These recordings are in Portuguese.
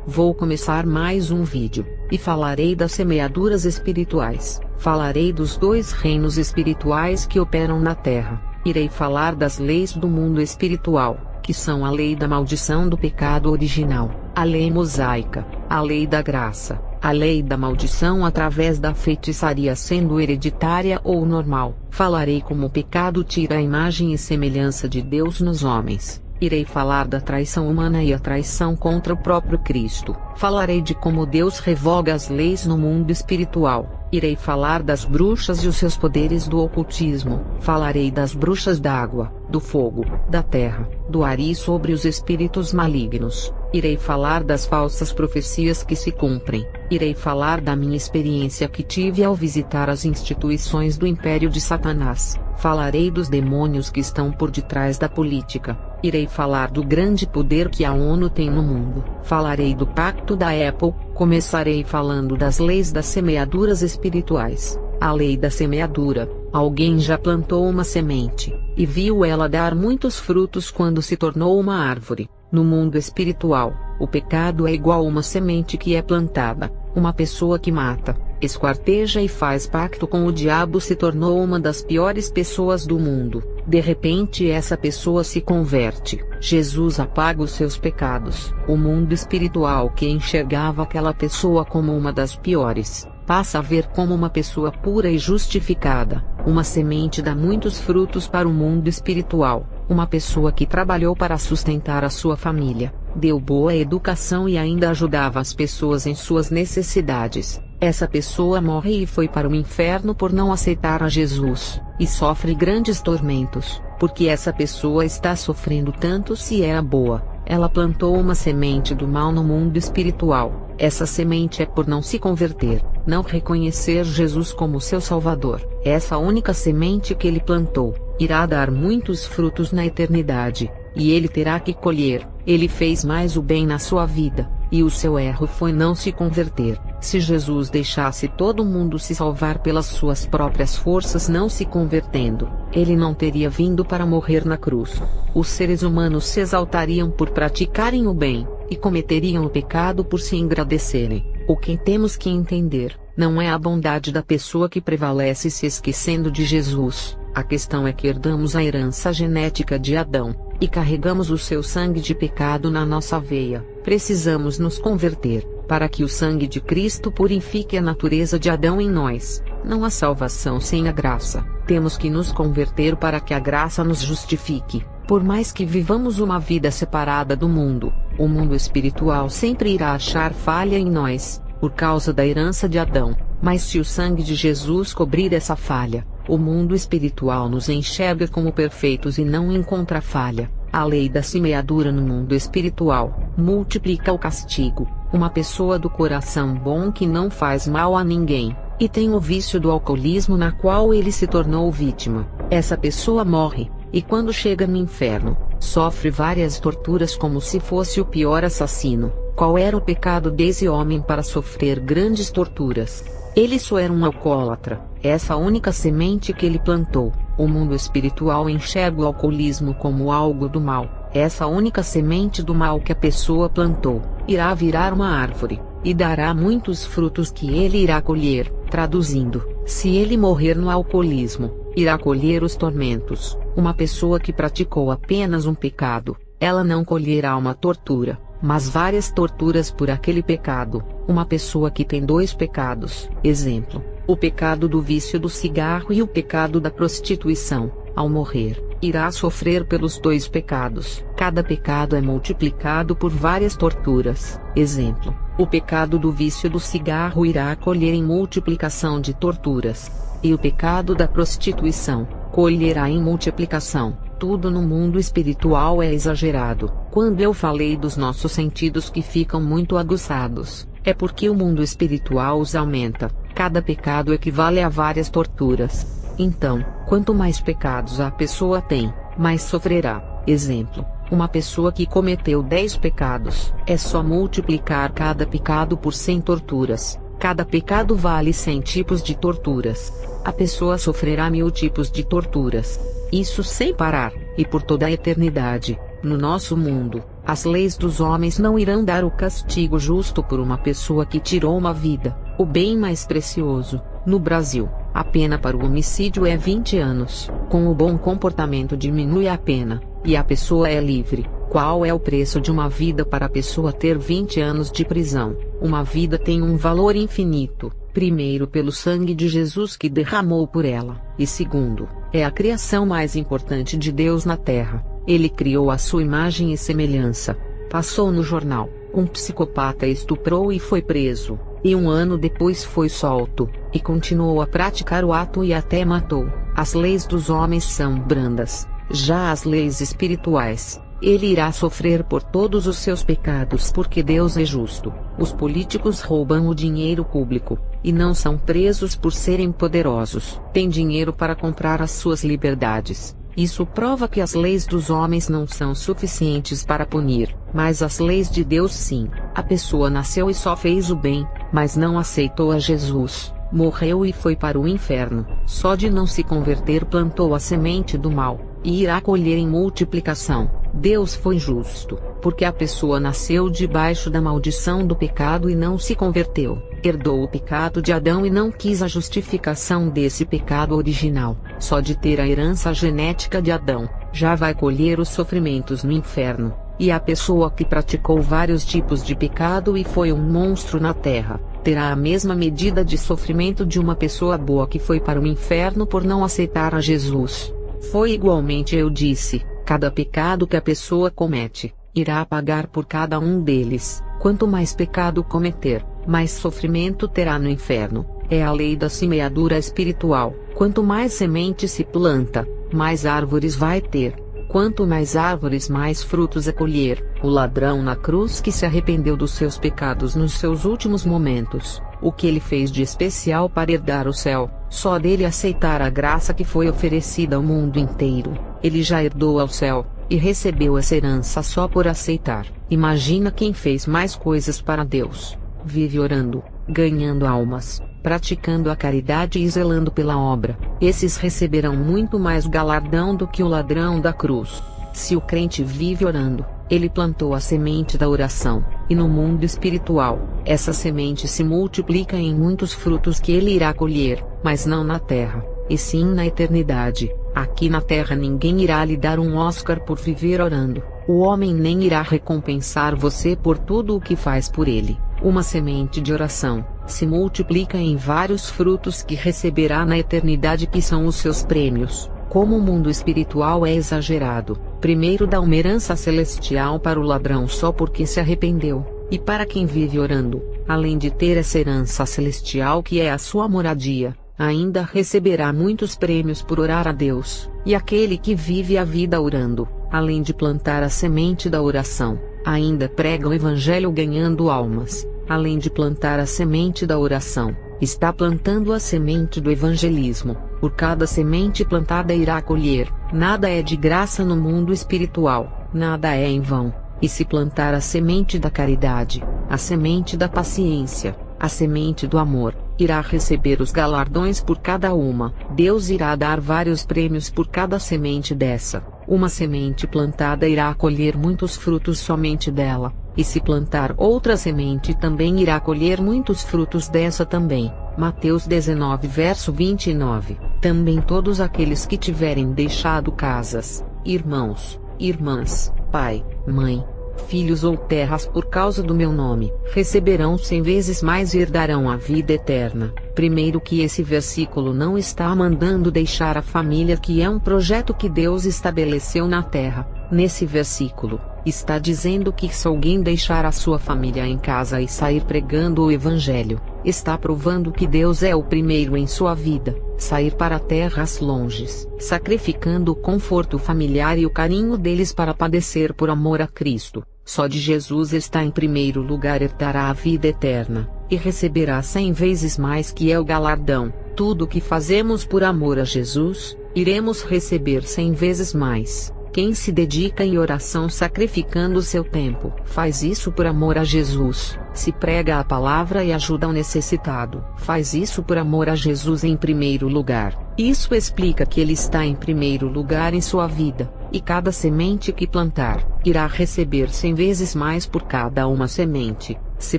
Vou começar mais um vídeo, e falarei das semeaduras espirituais, falarei dos dois reinos espirituais que operam na Terra, irei falar das leis do mundo espiritual, que são a lei da maldição do pecado original, a lei mosaica, a lei da graça, a lei da maldição através da feitiçaria sendo hereditária ou normal. Falarei como o pecado tira a imagem e semelhança de Deus nos homens. Irei falar da traição humana e a traição contra o próprio Cristo. Falarei de como Deus revoga as leis no mundo espiritual. Irei falar das bruxas e os seus poderes do ocultismo. Falarei das bruxas da água, do fogo, da terra, do ar e sobre os espíritos malignos. Irei falar das falsas profecias que se cumprem. Irei falar da minha experiência que tive ao visitar as instituições do Império de Satanás. Falarei dos demônios que estão por detrás da política. Irei falar do grande poder que a ONU tem no mundo. Falarei do pacto da Apple. Começarei falando das leis das semeaduras espirituais. A lei da semeadura. Alguém já plantou uma semente, e viu ela dar muitos frutos quando se tornou uma árvore. No mundo espiritual, o pecado é igual a uma semente que é plantada. Uma pessoa que mata, esquarteja e faz pacto com o diabo se tornou uma das piores pessoas do mundo. De repente essa pessoa se converte. Jesus apaga os seus pecados. O mundo espiritual que enxergava aquela pessoa como uma das piores, passa a ver como uma pessoa pura e justificada. Uma semente dá muitos frutos para o mundo espiritual. Uma pessoa que trabalhou para sustentar a sua família, deu boa educação e ainda ajudava as pessoas em suas necessidades. Essa pessoa morre e foi para o inferno por não aceitar a Jesus, e sofre grandes tormentos, porque essa pessoa está sofrendo tanto se era boa. Ela plantou uma semente do mal no mundo espiritual. Essa semente é por não se converter, não reconhecer Jesus como seu Salvador. Essa única semente que ele plantou irá dar muitos frutos na eternidade, e ele terá que colher. Ele fez mais o bem na sua vida, e o seu erro foi não se converter. Se Jesus deixasse todo mundo se salvar pelas suas próprias forças não se convertendo, ele não teria vindo para morrer na cruz. Os seres humanos se exaltariam por praticarem o bem, e cometeriam o pecado por se engrandecerem. O que temos que entender, não é a bondade da pessoa que prevalece se esquecendo de Jesus. A questão é que herdamos a herança genética de Adão, e carregamos o seu sangue de pecado na nossa veia. Precisamos nos converter, para que o sangue de Cristo purifique a natureza de Adão em nós. Não há salvação sem a graça. Temos que nos converter para que a graça nos justifique. Por mais que vivamos uma vida separada do mundo, o mundo espiritual sempre irá achar falha em nós, por causa da herança de Adão. Mas se o sangue de Jesus cobrir essa falha, o mundo espiritual nos enxerga como perfeitos e não encontra falha. A lei da semeadura no mundo espiritual multiplica o castigo. Uma pessoa do coração bom que não faz mal a ninguém, e tem o vício do alcoolismo na qual ele se tornou vítima. Essa pessoa morre, e quando chega no inferno, sofre várias torturas como se fosse o pior assassino. Qual era o pecado desse homem para sofrer grandes torturas? Ele só era um alcoólatra. Essa única semente que ele plantou. O mundo espiritual enxerga o alcoolismo como algo do mal. Essa única semente do mal que a pessoa plantou, irá virar uma árvore, e dará muitos frutos que ele irá colher. Traduzindo, se ele morrer no alcoolismo, irá colher os tormentos. Uma pessoa que praticou apenas um pecado, ela não colherá uma tortura, mas várias torturas por aquele pecado. Uma pessoa que tem dois pecados, exemplo, o pecado do vício do cigarro e o pecado da prostituição, ao morrer, irá sofrer pelos dois pecados. Cada pecado é multiplicado por várias torturas. Exemplo, o pecado do vício do cigarro irá colher em multiplicação de torturas, e o pecado da prostituição colherá em multiplicação. Tudo no mundo espiritual é exagerado. Quando eu falei dos nossos sentidos que ficam muito aguçados, é porque o mundo espiritual os aumenta. Cada pecado equivale a várias torturas. Então, quanto mais pecados a pessoa tem, mais sofrerá. Exemplo, uma pessoa que cometeu 10 pecados, é só multiplicar cada pecado por 100 torturas. Cada pecado vale 100 tipos de torturas. A pessoa sofrerá 1000 tipos de torturas. Isso sem parar, e por toda a eternidade. No nosso mundo, As leis dos homens não irão dar o castigo justo por uma pessoa que tirou uma vida, o bem mais precioso. No Brasil, a pena para o homicídio é 20 anos. Com o bom comportamento diminui a pena, e a pessoa é livre. Qual é o preço de uma vida para a pessoa ter 20 anos de prisão? Uma vida tem um valor infinito. Primeiro, pelo sangue de Jesus que derramou por ela, e segundo, é a criação mais importante de Deus na terra. Ele criou a sua imagem e semelhança. Passou no jornal, um psicopata estuprou e foi preso, e um ano depois foi solto, e continuou a praticar o ato e até matou. As leis dos homens são brandas, já as leis espirituais, ele irá sofrer por todos os seus pecados porque Deus é justo. Os políticos roubam o dinheiro público, e não são presos por serem poderosos. Têm dinheiro para comprar as suas liberdades. Isso prova que as leis dos homens não são suficientes para punir, mas as leis de Deus sim. A pessoa nasceu e só fez o bem, mas não aceitou a Jesus, morreu e foi para o inferno. Só de não se converter plantou a semente do mal, e irá colher em multiplicação. Deus foi justo, porque a pessoa nasceu debaixo da maldição do pecado e não se converteu. Herdou o pecado de Adão e não quis a justificação desse pecado original. Só de ter a herança genética de Adão, já vai colher os sofrimentos no inferno. E a pessoa que praticou vários tipos de pecado e foi um monstro na terra, terá a mesma medida de sofrimento de uma pessoa boa que foi para o inferno por não aceitar a Jesus. Foi igualmente eu disse, cada pecado que a pessoa comete, irá pagar por cada um deles. Quanto mais pecado cometer, mais sofrimento terá no inferno. É a lei da semeadura espiritual. Quanto mais semente se planta, mais árvores vai ter. Quanto mais árvores, mais frutos a colher. O ladrão na cruz que se arrependeu dos seus pecados nos seus últimos momentos, o que ele fez de especial para herdar o céu, só dele aceitar a graça que foi oferecida ao mundo inteiro, ele já herdou ao céu, e recebeu essa herança só por aceitar. Imagina quem fez mais coisas para Deus, vive orando, ganhando almas, praticando a caridade e zelando pela obra. Esses receberão muito mais galardão do que o ladrão da cruz. Se o crente vive orando, ele plantou a semente da oração, e no mundo espiritual, essa semente se multiplica em muitos frutos que ele irá colher, mas não na terra, e sim na eternidade. Aqui na terra ninguém irá lhe dar um Oscar por viver orando. O homem nem irá recompensar você por tudo o que faz por ele. Uma semente de oração se multiplica em vários frutos que receberá na eternidade, que são os seus prêmios. Como o mundo espiritual é exagerado, primeiro dá uma herança celestial para o ladrão só porque se arrependeu, e para quem vive orando, além de ter essa herança celestial que é a sua moradia, ainda receberá muitos prêmios por orar a Deus. E aquele que vive a vida orando, além de plantar a semente da oração, ainda prega o evangelho ganhando almas. Além de plantar a semente da oração, está plantando a semente do evangelismo. Por cada semente plantada irá colher. Nada é de graça no mundo espiritual, nada é em vão. E se plantar a semente da caridade, a semente da paciência, a semente do amor, irá receber os galardões por cada uma. Deus irá dar vários prêmios por cada semente dessa. Uma semente plantada irá colher muitos frutos somente dela. E se plantar outra semente também irá colher muitos frutos dessa também. Mateus 19 verso 29. Também todos aqueles que tiverem deixado casas, irmãos, irmãs, pai, mãe, filhos ou terras por causa do meu nome, receberão 100 vezes mais e herdarão a vida eterna. Primeiro que esse versículo não está mandando deixar a família, que é um projeto que Deus estabeleceu na terra. Nesse versículo, está dizendo que se alguém deixar a sua família em casa e sair pregando o evangelho, está provando que Deus é o primeiro em sua vida. Sair para terras longes, sacrificando o conforto familiar e o carinho deles para padecer por amor a Cristo. Só de Jesus está em primeiro lugar, herdará a vida eterna, e receberá 100 vezes mais, que é o galardão. Tudo o que fazemos por amor a Jesus, iremos receber 100 vezes mais. Quem se dedica em oração sacrificando o seu tempo, faz isso por amor a Jesus. Se prega a palavra e ajuda o necessitado, faz isso por amor a Jesus em primeiro lugar. Isso explica que ele está em primeiro lugar em sua vida, e cada semente que plantar, irá receber 100 vezes mais por cada uma semente. Se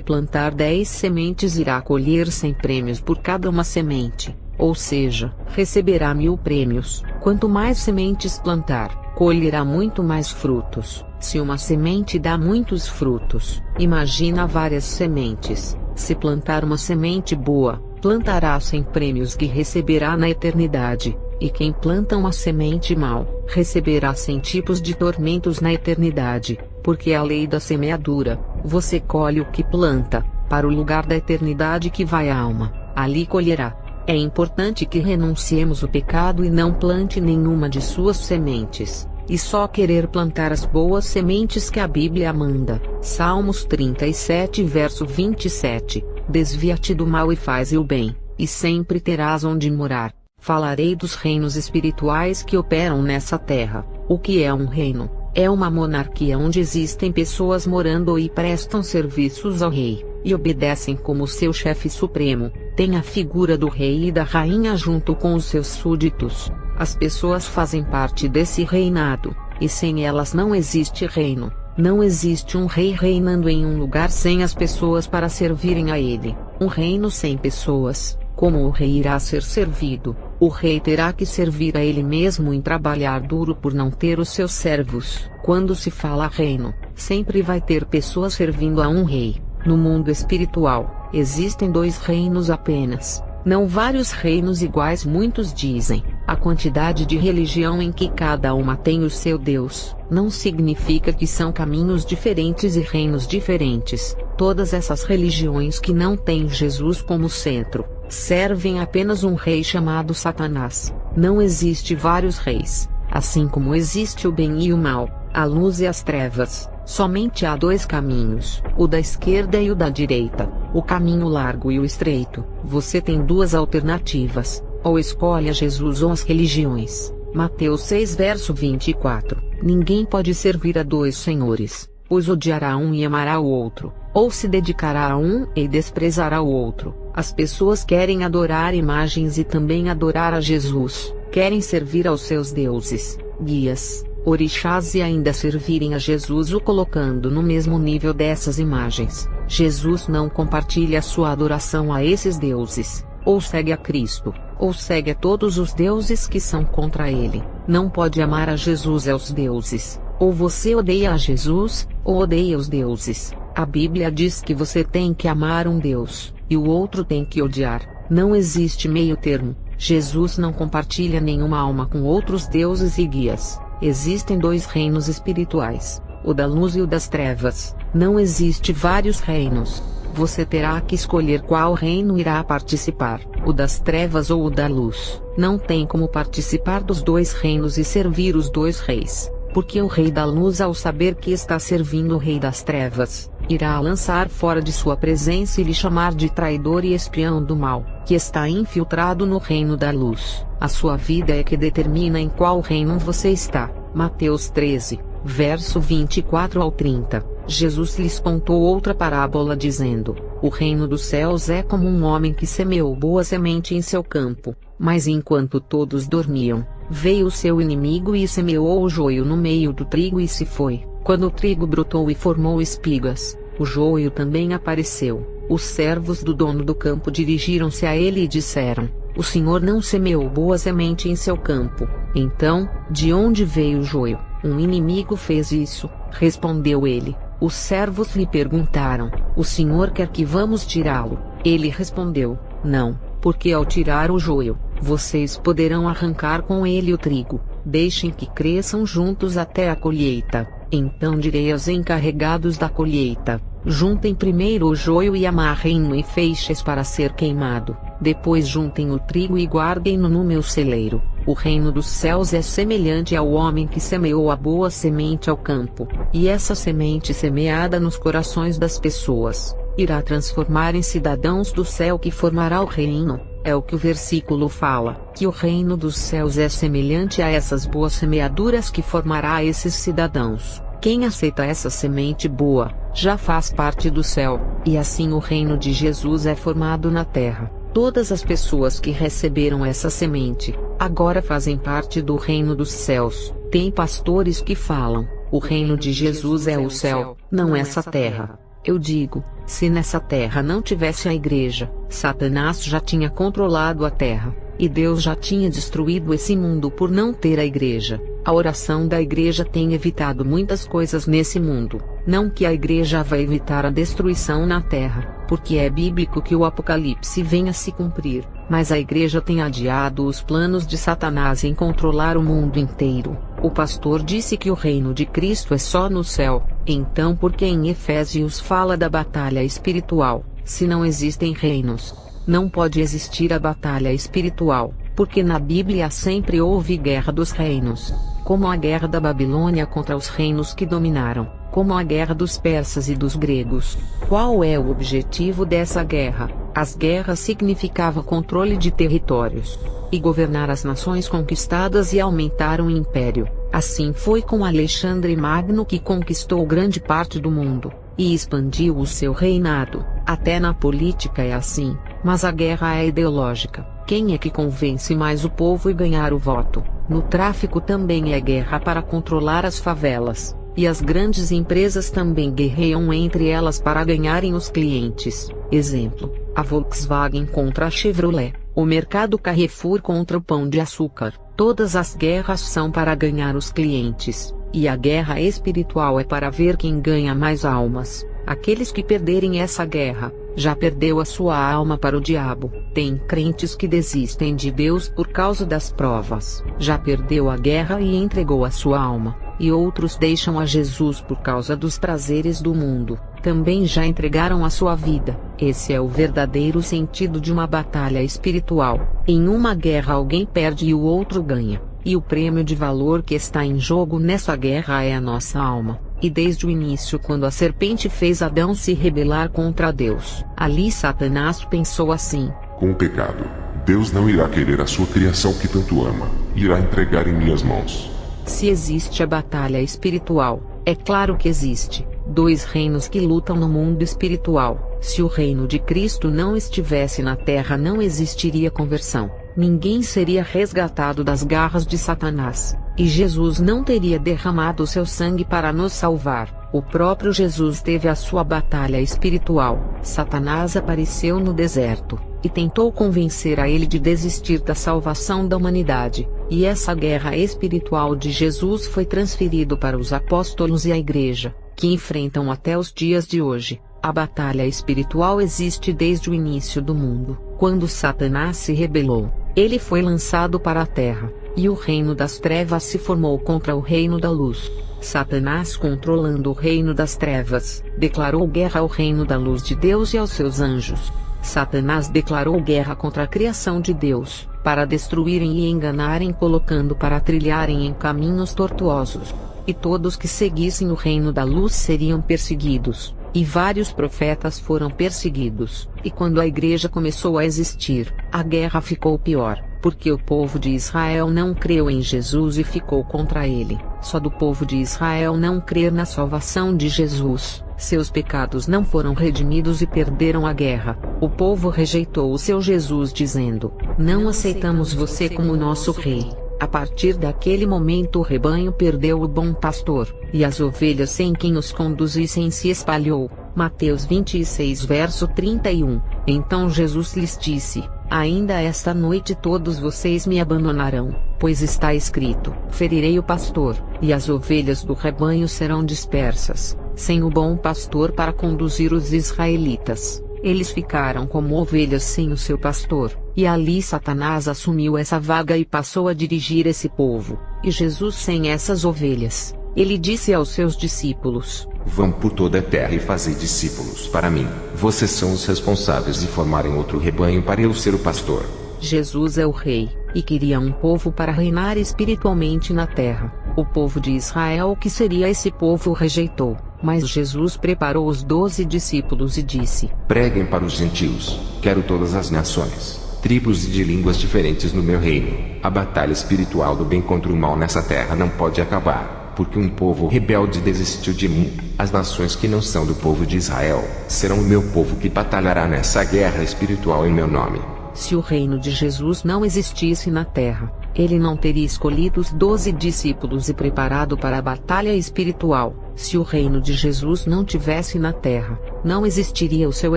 plantar 10 sementes, irá colher 100 prêmios por cada uma semente, ou seja, receberá 1000 prêmios. Quanto mais sementes plantar, colherá muito mais frutos. Se uma semente dá muitos frutos, imagina várias sementes. Se plantar uma semente boa, plantará 100 prêmios que receberá na eternidade, e quem planta uma semente mal, receberá 100 tipos de tormentos na eternidade, porque é a lei da semeadura. Você colhe o que planta, para o lugar da eternidade que vai a alma, ali colherá. É importante que renunciemos o pecado e não plante nenhuma de suas sementes, e só querer plantar as boas sementes que a Bíblia manda. Salmos 37 verso 27. Desvia-te do mal e faze o bem, e sempre terás onde morar. Falarei dos reinos espirituais que operam nessa terra. O que é um reino? É uma monarquia onde existem pessoas morando e prestam serviços ao rei, e obedecem como seu chefe supremo. Tem a figura do rei e da rainha junto com os seus súditos. As pessoas fazem parte desse reinado, e sem elas não existe reino. Não existe um rei reinando em um lugar sem as pessoas para servirem a ele. Um reino sem pessoas, como o rei irá ser servido? O rei terá que servir a ele mesmo e trabalhar duro por não ter os seus servos. Quando se fala reino, sempre vai ter pessoas servindo a um rei. No mundo espiritual, existem 2 reinos apenas, não vários reinos iguais. Muitos dizem, a quantidade de religião em que cada uma tem o seu Deus, não significa que são caminhos diferentes e reinos diferentes. Todas essas religiões que não têm Jesus como centro, servem apenas um rei chamado Satanás. Não existe vários reis, assim como existe o bem e o mal, a luz e as trevas. Somente há 2 caminhos, o da esquerda e o da direita, o caminho largo e o estreito. Você tem 2 alternativas, ou escolhe a Jesus ou as religiões. Mateus 6 verso 24. Ninguém pode servir a 2 senhores, pois odiará um e amará o outro, ou se dedicará a um e desprezará o outro. As pessoas querem adorar imagens e também adorar a Jesus, querem servir aos seus deuses, guias, orixás e ainda servirem a Jesus o colocando no mesmo nível dessas imagens. Jesus não compartilha sua adoração a esses deuses, ou segue a Cristo, ou segue a todos os deuses que são contra ele. Não pode amar a Jesus e aos deuses. Ou você odeia a Jesus, ou odeia os deuses. A Bíblia diz que você tem que amar um Deus, e o outro tem que odiar. Não existe meio termo. Jesus não compartilha nenhuma alma com outros deuses e guias. Existem 2 reinos espirituais, o da luz e o das trevas. Não existe vários reinos. Você terá que escolher qual reino irá participar, o das trevas ou o da luz. Não tem como participar dos 2 reinos e servir os 2 reis, porque o rei da luz, ao saber que está servindo o rei das trevas, irá lançar fora de sua presença e lhe chamar de traidor e espião do mal, que está infiltrado no reino da luz. A sua vida é que determina em qual reino você está. Mateus 13, verso 24 ao 30. Jesus lhes contou outra parábola dizendo: o reino dos céus é como um homem que semeou boa semente em seu campo, mas enquanto todos dormiam, veio o seu inimigo e semeou o joio no meio do trigo e se foi. Quando o trigo brotou e formou espigas, o joio também apareceu. Os servos do dono do campo dirigiram-se a ele e disseram: o senhor não semeou boa semente em seu campo. Então, de onde veio o joio? Um inimigo fez isso, respondeu ele. Os servos lhe perguntaram: o senhor quer que vamos tirá-lo? Ele respondeu: não, porque ao tirar o joio, vocês poderão arrancar com ele o trigo. Deixem que cresçam juntos até a colheita. Então direi aos encarregados da colheita: juntem primeiro o joio e amarrem-no em feixes para ser queimado. Depois juntem o trigo e guardem-no no meu celeiro. O reino dos céus é semelhante ao homem que semeou a boa semente ao campo, e essa semente semeada nos corações das pessoas, irá transformar em cidadãos do céu que formará o reino. É o que o versículo fala, que o reino dos céus é semelhante a essas boas semeaduras que formará esses cidadãos. Quem aceita essa semente boa, já faz parte do céu, e assim o reino de Jesus é formado na terra. Todas as pessoas que receberam essa semente, agora fazem parte do reino dos céus. Tem pastores que falam: o reino de Jesus é o céu, não essa terra. Eu digo, se nessa terra não tivesse a igreja, Satanás já tinha controlado a terra, e Deus já tinha destruído esse mundo por não ter a igreja. A oração da igreja tem evitado muitas coisas nesse mundo. Não que a igreja vá evitar a destruição na terra, porque é bíblico que o Apocalipse venha se cumprir, mas a igreja tem adiado os planos de Satanás em controlar o mundo inteiro. O pastor disse que o reino de Cristo é só no céu, então por que em Efésios fala da batalha espiritual, se não existem reinos? Não pode existir a batalha espiritual, porque na Bíblia sempre houve guerra dos reinos, como a guerra da Babilônia contra os reinos que dominaram, como a guerra dos persas e dos gregos. Qual é o objetivo dessa guerra? As guerras significavam controle de territórios, e governar as nações conquistadas e aumentar o império. Assim foi com Alexandre Magno, que conquistou grande parte do mundo, e expandiu o seu reinado. Até na política é assim, mas a guerra é ideológica. Quem é que convence mais o povo e ganhar o voto? No tráfico também é guerra para controlar as favelas, e as grandes empresas também guerreiam entre elas para ganharem os clientes. Exemplo: a Volkswagen contra a Chevrolet, o mercado Carrefour contra o Pão de Açúcar. Todas as guerras são para ganhar os clientes, e a guerra espiritual é para ver quem ganha mais almas. Aqueles que perderem essa guerra, já perdeu a sua alma para o diabo. Tem crentes que desistem de Deus por causa das provas, já perdeu a guerra e entregou a sua alma, e outros deixam a Jesus por causa dos prazeres do mundo, também já entregaram a sua vida. Esse é o verdadeiro sentido de uma batalha espiritual. Em uma guerra alguém perde e o outro ganha, e o prêmio de valor que está em jogo nessa guerra é a nossa alma. E desde o início, quando a serpente fez Adão se rebelar contra Deus, ali Satanás pensou assim: com o pecado, Deus não irá querer a sua criação que tanto ama, irá entregar em minhas mãos. Se existe a batalha espiritual, é claro que existe dois reinos que lutam no mundo espiritual. Se o reino de Cristo não estivesse na terra, não existiria conversão. Ninguém seria resgatado das garras de Satanás, e Jesus não teria derramado seu sangue para nos salvar. O próprio Jesus teve a sua batalha espiritual. Satanás apareceu no deserto, e tentou convencer a ele de desistir da salvação da humanidade, e essa guerra espiritual de Jesus foi transferido para os apóstolos e a igreja, que enfrentam até os dias de hoje. A batalha espiritual existe desde o início do mundo. Quando Satanás se rebelou, ele foi lançado para a terra, e o reino das trevas se formou contra o reino da luz. Satanás, controlando o reino das trevas, declarou guerra ao reino da luz de Deus e aos seus anjos. Satanás declarou guerra contra a criação de Deus, para destruírem e enganarem, colocando para trilharem em caminhos tortuosos. E todos que seguissem o reino da luz seriam perseguidos. E vários profetas foram perseguidos. E quando a igreja começou a existir, a guerra ficou pior, porque o povo de Israel não creu em Jesus e ficou contra ele. Só do povo de Israel não crer na salvação de Jesus, seus pecados não foram redimidos e perderam a guerra. O povo rejeitou o seu Jesus, dizendo: não aceitamos você como nosso rei. A partir daquele momento o rebanho perdeu o bom pastor, e as ovelhas sem quem os conduzissem se espalhou. Mateus 26 verso 31. Então Jesus lhes disse: ainda esta noite todos vocês me abandonarão, pois está escrito: ferirei o pastor, e as ovelhas do rebanho serão dispersas. Sem o bom pastor para conduzir os israelitas, eles ficaram como ovelhas sem o seu pastor, e ali Satanás assumiu essa vaga e passou a dirigir esse povo, e Jesus sem essas ovelhas. Ele disse aos seus discípulos: vão por toda a terra e fazei discípulos para mim. Vocês são os responsáveis de formarem outro rebanho para eu ser o pastor. Jesus é o rei, e queria um povo para reinar espiritualmente na terra. O povo de Israel, que seria esse povo, o rejeitou. Mas Jesus preparou os 12 discípulos e disse: preguem para os gentios. Quero todas as nações, tribos e de línguas diferentes no meu reino. A batalha espiritual do bem contra o mal nessa terra não pode acabar, porque um povo rebelde desistiu de mim. As nações que não são do povo de Israel serão o meu povo que batalhará nessa guerra espiritual em meu nome. Se o reino de Jesus não existisse na terra, ele não teria escolhido os 12 discípulos e preparado para a batalha espiritual. Se o reino de Jesus não tivesse na terra, não existiria o seu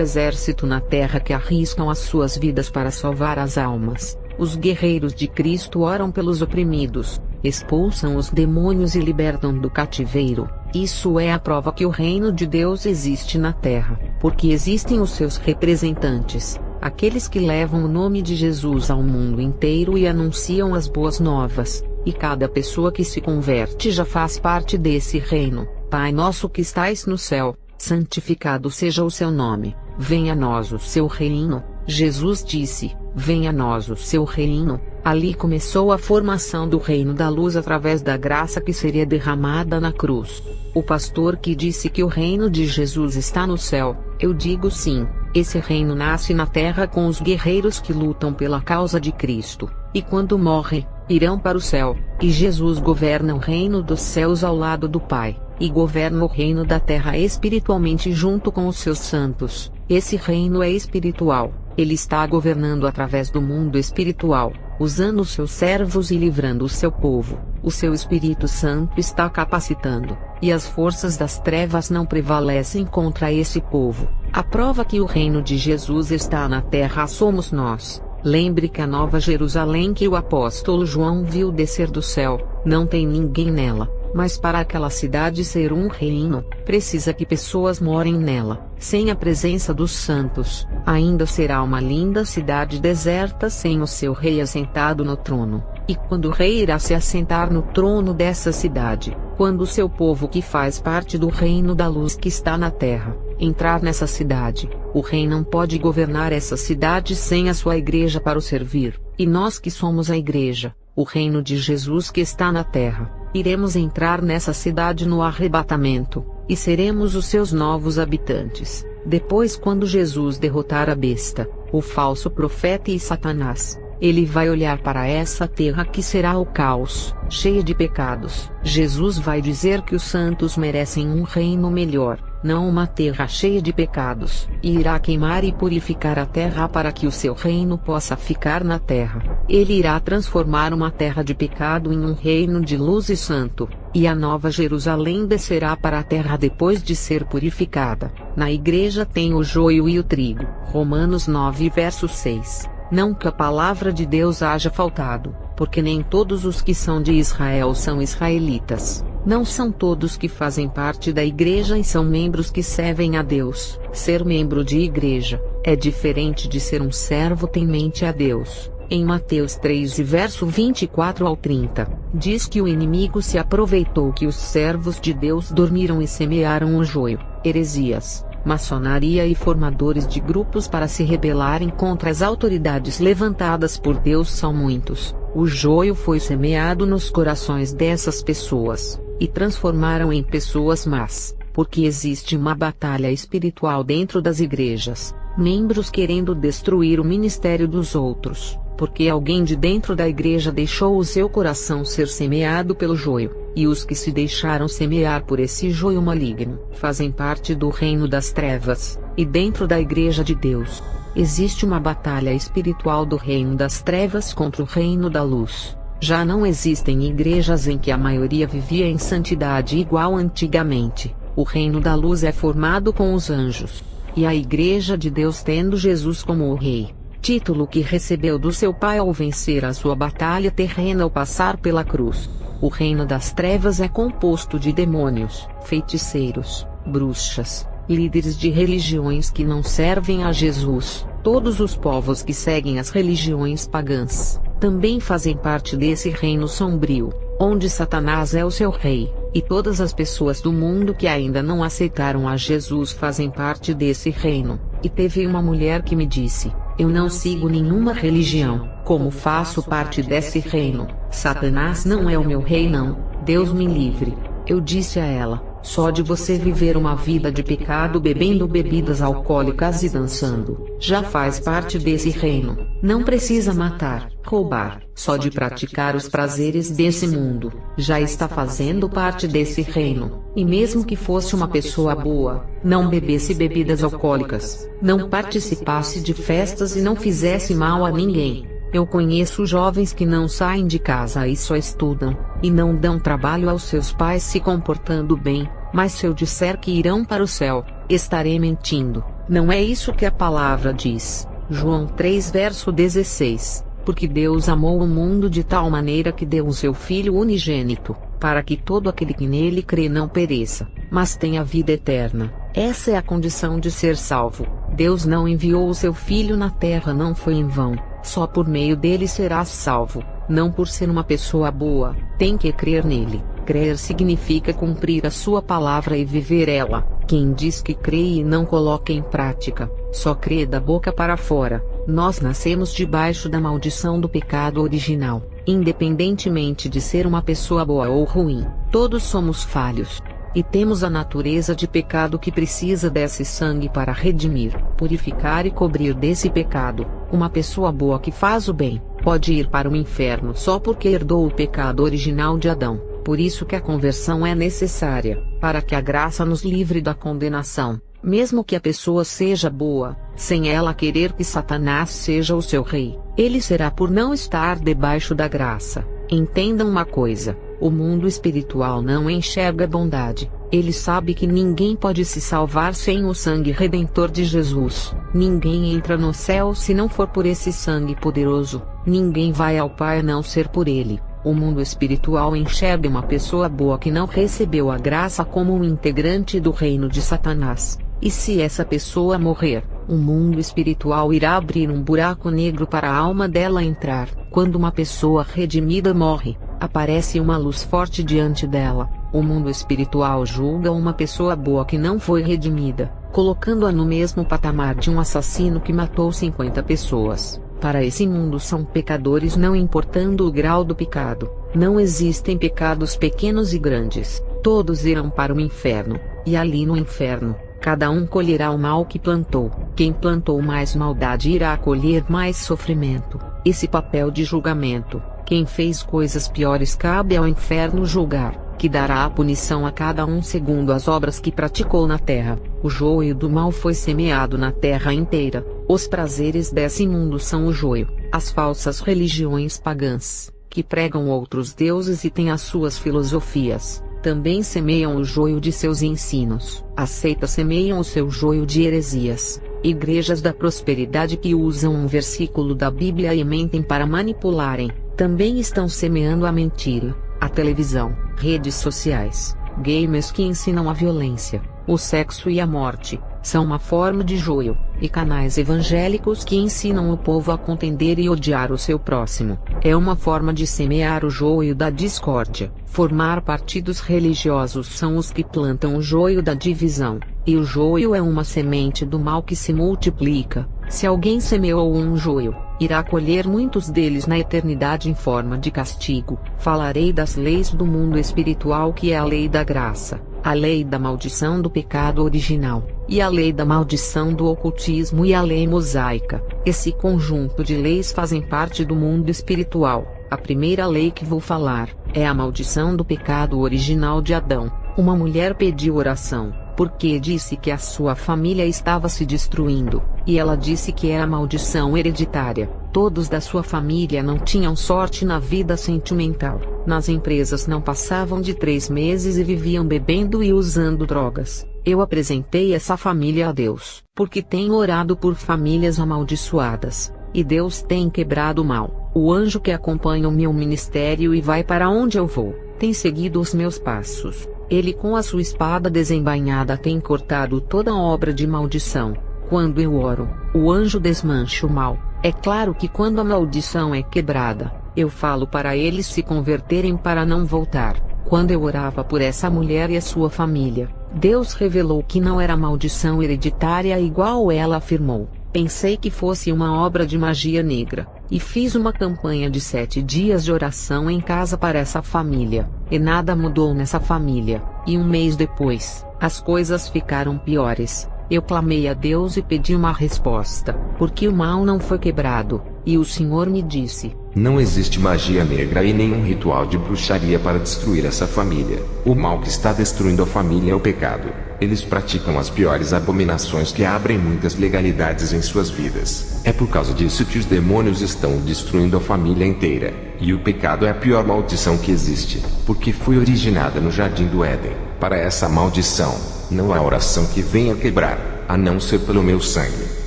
exército na terra que arriscam as suas vidas para salvar as almas. Os guerreiros de Cristo oram pelos oprimidos, expulsam os demônios e libertam do cativeiro. Isso é a prova que o reino de Deus existe na terra, porque existem os seus representantes, aqueles que levam o nome de Jesus ao mundo inteiro e anunciam as boas novas, e cada pessoa que se converte já faz parte desse reino. Pai nosso que estais no céu, santificado seja o seu nome, venha a nós o seu reino. Jesus disse, venha a nós o seu reino. Ali começou a formação do reino da luz através da graça que seria derramada na cruz. O pastor que disse que o reino de Jesus está no céu, eu digo sim, esse reino nasce na terra com os guerreiros que lutam pela causa de Cristo, e quando morrem, irão para o céu, e Jesus governa o reino dos céus ao lado do Pai, e governa o reino da terra espiritualmente junto com os seus santos. Esse reino é espiritual, ele está governando através do mundo espiritual, usando os seus servos e livrando o seu povo. O seu Espírito Santo está capacitando, e as forças das trevas não prevalecem contra esse povo. A prova que o reino de Jesus está na terra somos nós. Lembre que a Nova Jerusalém que o apóstolo João viu descer do céu, não tem ninguém nela, mas para aquela cidade ser um reino, precisa que pessoas morem nela. Sem a presença dos santos, ainda será uma linda cidade deserta sem o seu rei assentado no trono. E quando o rei irá se assentar no trono dessa cidade, quando o seu povo que faz parte do reino da luz que está na terra, entrar nessa cidade, o rei não pode governar essa cidade sem a sua igreja para o servir. E nós que somos a igreja, o reino de Jesus que está na terra, iremos entrar nessa cidade no arrebatamento, e seremos os seus novos habitantes. Depois, quando Jesus derrotar a besta, o falso profeta e Satanás, ele vai olhar para essa terra que será o caos, cheia de pecados. Jesus vai dizer que os santos merecem um reino melhor, não uma terra cheia de pecados, e irá queimar e purificar a terra para que o seu reino possa ficar na terra. Ele irá transformar uma terra de pecado em um reino de luz e santo, e a Nova Jerusalém descerá para a terra depois de ser purificada. Na igreja tem o joio e o trigo. Romanos 9 verso 6. Não que a palavra de Deus haja faltado, porque nem todos os que são de Israel são israelitas. Não são todos que fazem parte da igreja e são membros que servem a Deus. Ser membro de igreja é diferente de ser um servo temente a Deus. Em Mateus 3 e verso 24 ao 30, diz que o inimigo se aproveitou que os servos de Deus dormiram e semearam o joio, heresias, maçonaria e formadores de grupos para se rebelarem contra as autoridades levantadas por Deus são muitos. O joio foi semeado nos corações dessas pessoas, e transformaram em pessoas más, porque existe uma batalha espiritual dentro das igrejas, membros querendo destruir o ministério dos outros, porque alguém de dentro da igreja deixou o seu coração ser semeado pelo joio, e os que se deixaram semear por esse joio maligno fazem parte do reino das trevas, e dentro da igreja de Deus, existe uma batalha espiritual do reino das trevas contra o reino da luz. Já não existem igrejas em que a maioria vivia em santidade igual antigamente. O reino da luz é formado com os anjos, e a igreja de Deus tendo Jesus como o rei, título que recebeu do seu pai ao vencer a sua batalha terrena ao passar pela cruz. O reino das trevas é composto de demônios, feiticeiros, bruxas, líderes de religiões que não servem a Jesus. Todos os povos que seguem as religiões pagãs também fazem parte desse reino sombrio, onde Satanás é o seu rei, e todas as pessoas do mundo que ainda não aceitaram a Jesus fazem parte desse reino. E teve uma mulher que me disse: eu não sigo nenhuma religião, como faço parte desse reino? Satanás não é o meu rei não, Deus me livre. Eu disse a ela: só de você viver uma vida de pecado bebendo bebidas alcoólicas e dançando, já faz parte desse reino. Não precisa matar, roubar, só de praticar os prazeres desse mundo, já está fazendo parte desse reino. E mesmo que fosse uma pessoa boa, não bebesse bebidas alcoólicas, não participasse de festas e não fizesse mal a ninguém. Eu conheço jovens que não saem de casa e só estudam, e não dão trabalho aos seus pais se comportando bem, mas se eu disser que irão para o céu, estarei mentindo. Não é isso que a palavra diz. João 3 verso 16. Porque Deus amou o mundo de tal maneira que deu o seu Filho unigênito, para que todo aquele que nele crê não pereça, mas tenha vida eterna. Essa é a condição de ser salvo. Deus não enviou o seu Filho na terra não foi em vão. Só por meio dele serás salvo, não por ser uma pessoa boa. Tem que crer nele. Crer significa cumprir a sua palavra e viver ela. Quem diz que crê e não coloca em prática, só crê da boca para fora. Nós nascemos debaixo da maldição do pecado original. Independentemente de ser uma pessoa boa ou ruim, todos somos falhos. E temos a natureza de pecado que precisa desse sangue para redimir, purificar e cobrir desse pecado. Uma pessoa boa que faz o bem, pode ir para o inferno só porque herdou o pecado original de Adão. Por isso que a conversão é necessária, para que a graça nos livre da condenação. Mesmo que a pessoa seja boa, sem ela querer que Satanás seja o seu rei, ele será por não estar debaixo da graça. Entendam uma coisa. O mundo espiritual não enxerga bondade. Ele sabe que ninguém pode se salvar sem o sangue redentor de Jesus. Ninguém entra no céu se não for por esse sangue poderoso. Ninguém vai ao Pai a não ser por ele. O mundo espiritual enxerga uma pessoa boa que não recebeu a graça como um integrante do reino de Satanás. E se essa pessoa morrer, o mundo espiritual irá abrir um buraco negro para a alma dela entrar. Quando uma pessoa redimida morre, aparece uma luz forte diante dela. O mundo espiritual julga uma pessoa boa que não foi redimida, colocando-a no mesmo patamar de um assassino que matou 50 pessoas. Para esse mundo são pecadores não importando o grau do pecado. Não existem pecados pequenos e grandes. Todos irão para o inferno, e ali no inferno, cada um colherá o mal que plantou. Quem plantou mais maldade irá colher mais sofrimento. Esse papel de julgamento, quem fez coisas piores cabe ao inferno julgar, que dará a punição a cada um segundo as obras que praticou na terra. O joio do mal foi semeado na terra inteira. Os prazeres desse mundo são o joio. As falsas religiões pagãs, que pregam outros deuses e têm as suas filosofias, também semeiam o joio de seus ensinos. As seitas semeiam o seu joio de heresias. Igrejas da prosperidade que usam um versículo da Bíblia e mentem para manipularem, também estão semeando a mentira. A televisão, redes sociais, gamers que ensinam a violência, o sexo e a morte, são uma forma de joio, e canais evangélicos que ensinam o povo a contender e odiar o seu próximo, é uma forma de semear o joio da discórdia. Formar partidos religiosos são os que plantam o joio da divisão, e o joio é uma semente do mal que se multiplica. Se alguém semeou um joio, irá colher muitos deles na eternidade em forma de castigo. Falarei das leis do mundo espiritual, que é a lei da graça, a lei da maldição do pecado original, e a lei da maldição do ocultismo e a lei mosaica. Esse conjunto de leis fazem parte do mundo espiritual. A primeira lei que vou falar é a maldição do pecado original de Adão. Uma mulher pediu oração, porque disse que a sua família estava se destruindo, e ela disse que era maldição hereditária. Todos da sua família não tinham sorte na vida sentimental. Nas empresas não passavam de 3 meses e viviam bebendo e usando drogas. Eu apresentei essa família a Deus, porque tenho orado por famílias amaldiçoadas, e Deus tem quebrado o mal. O anjo que acompanha o meu ministério e vai para onde eu vou, tem seguido os meus passos. Ele com a sua espada desembainhada tem cortado toda obra de maldição. Quando eu oro, o anjo desmancha o mal. É claro que quando a maldição é quebrada, eu falo para eles se converterem para não voltar. Quando eu orava por essa mulher e a sua família, Deus revelou que não era maldição hereditária igual ela afirmou. Pensei que fosse uma obra de magia negra, e fiz uma campanha de 7 dias de oração em casa para essa família, e nada mudou nessa família, e um mês depois, as coisas ficaram piores. Eu clamei a Deus e pedi uma resposta, porque o mal não foi quebrado, e o Senhor me disse: não existe magia negra e nenhum ritual de bruxaria para destruir essa família. O mal que está destruindo a família é o pecado. Eles praticam as piores abominações que abrem muitas legalidades em suas vidas. É por causa disso que os demônios estão destruindo a família inteira. E o pecado é a pior maldição que existe, porque foi originada no Jardim do Éden. Para essa maldição, não há oração que venha quebrar, a não ser pelo meu sangue.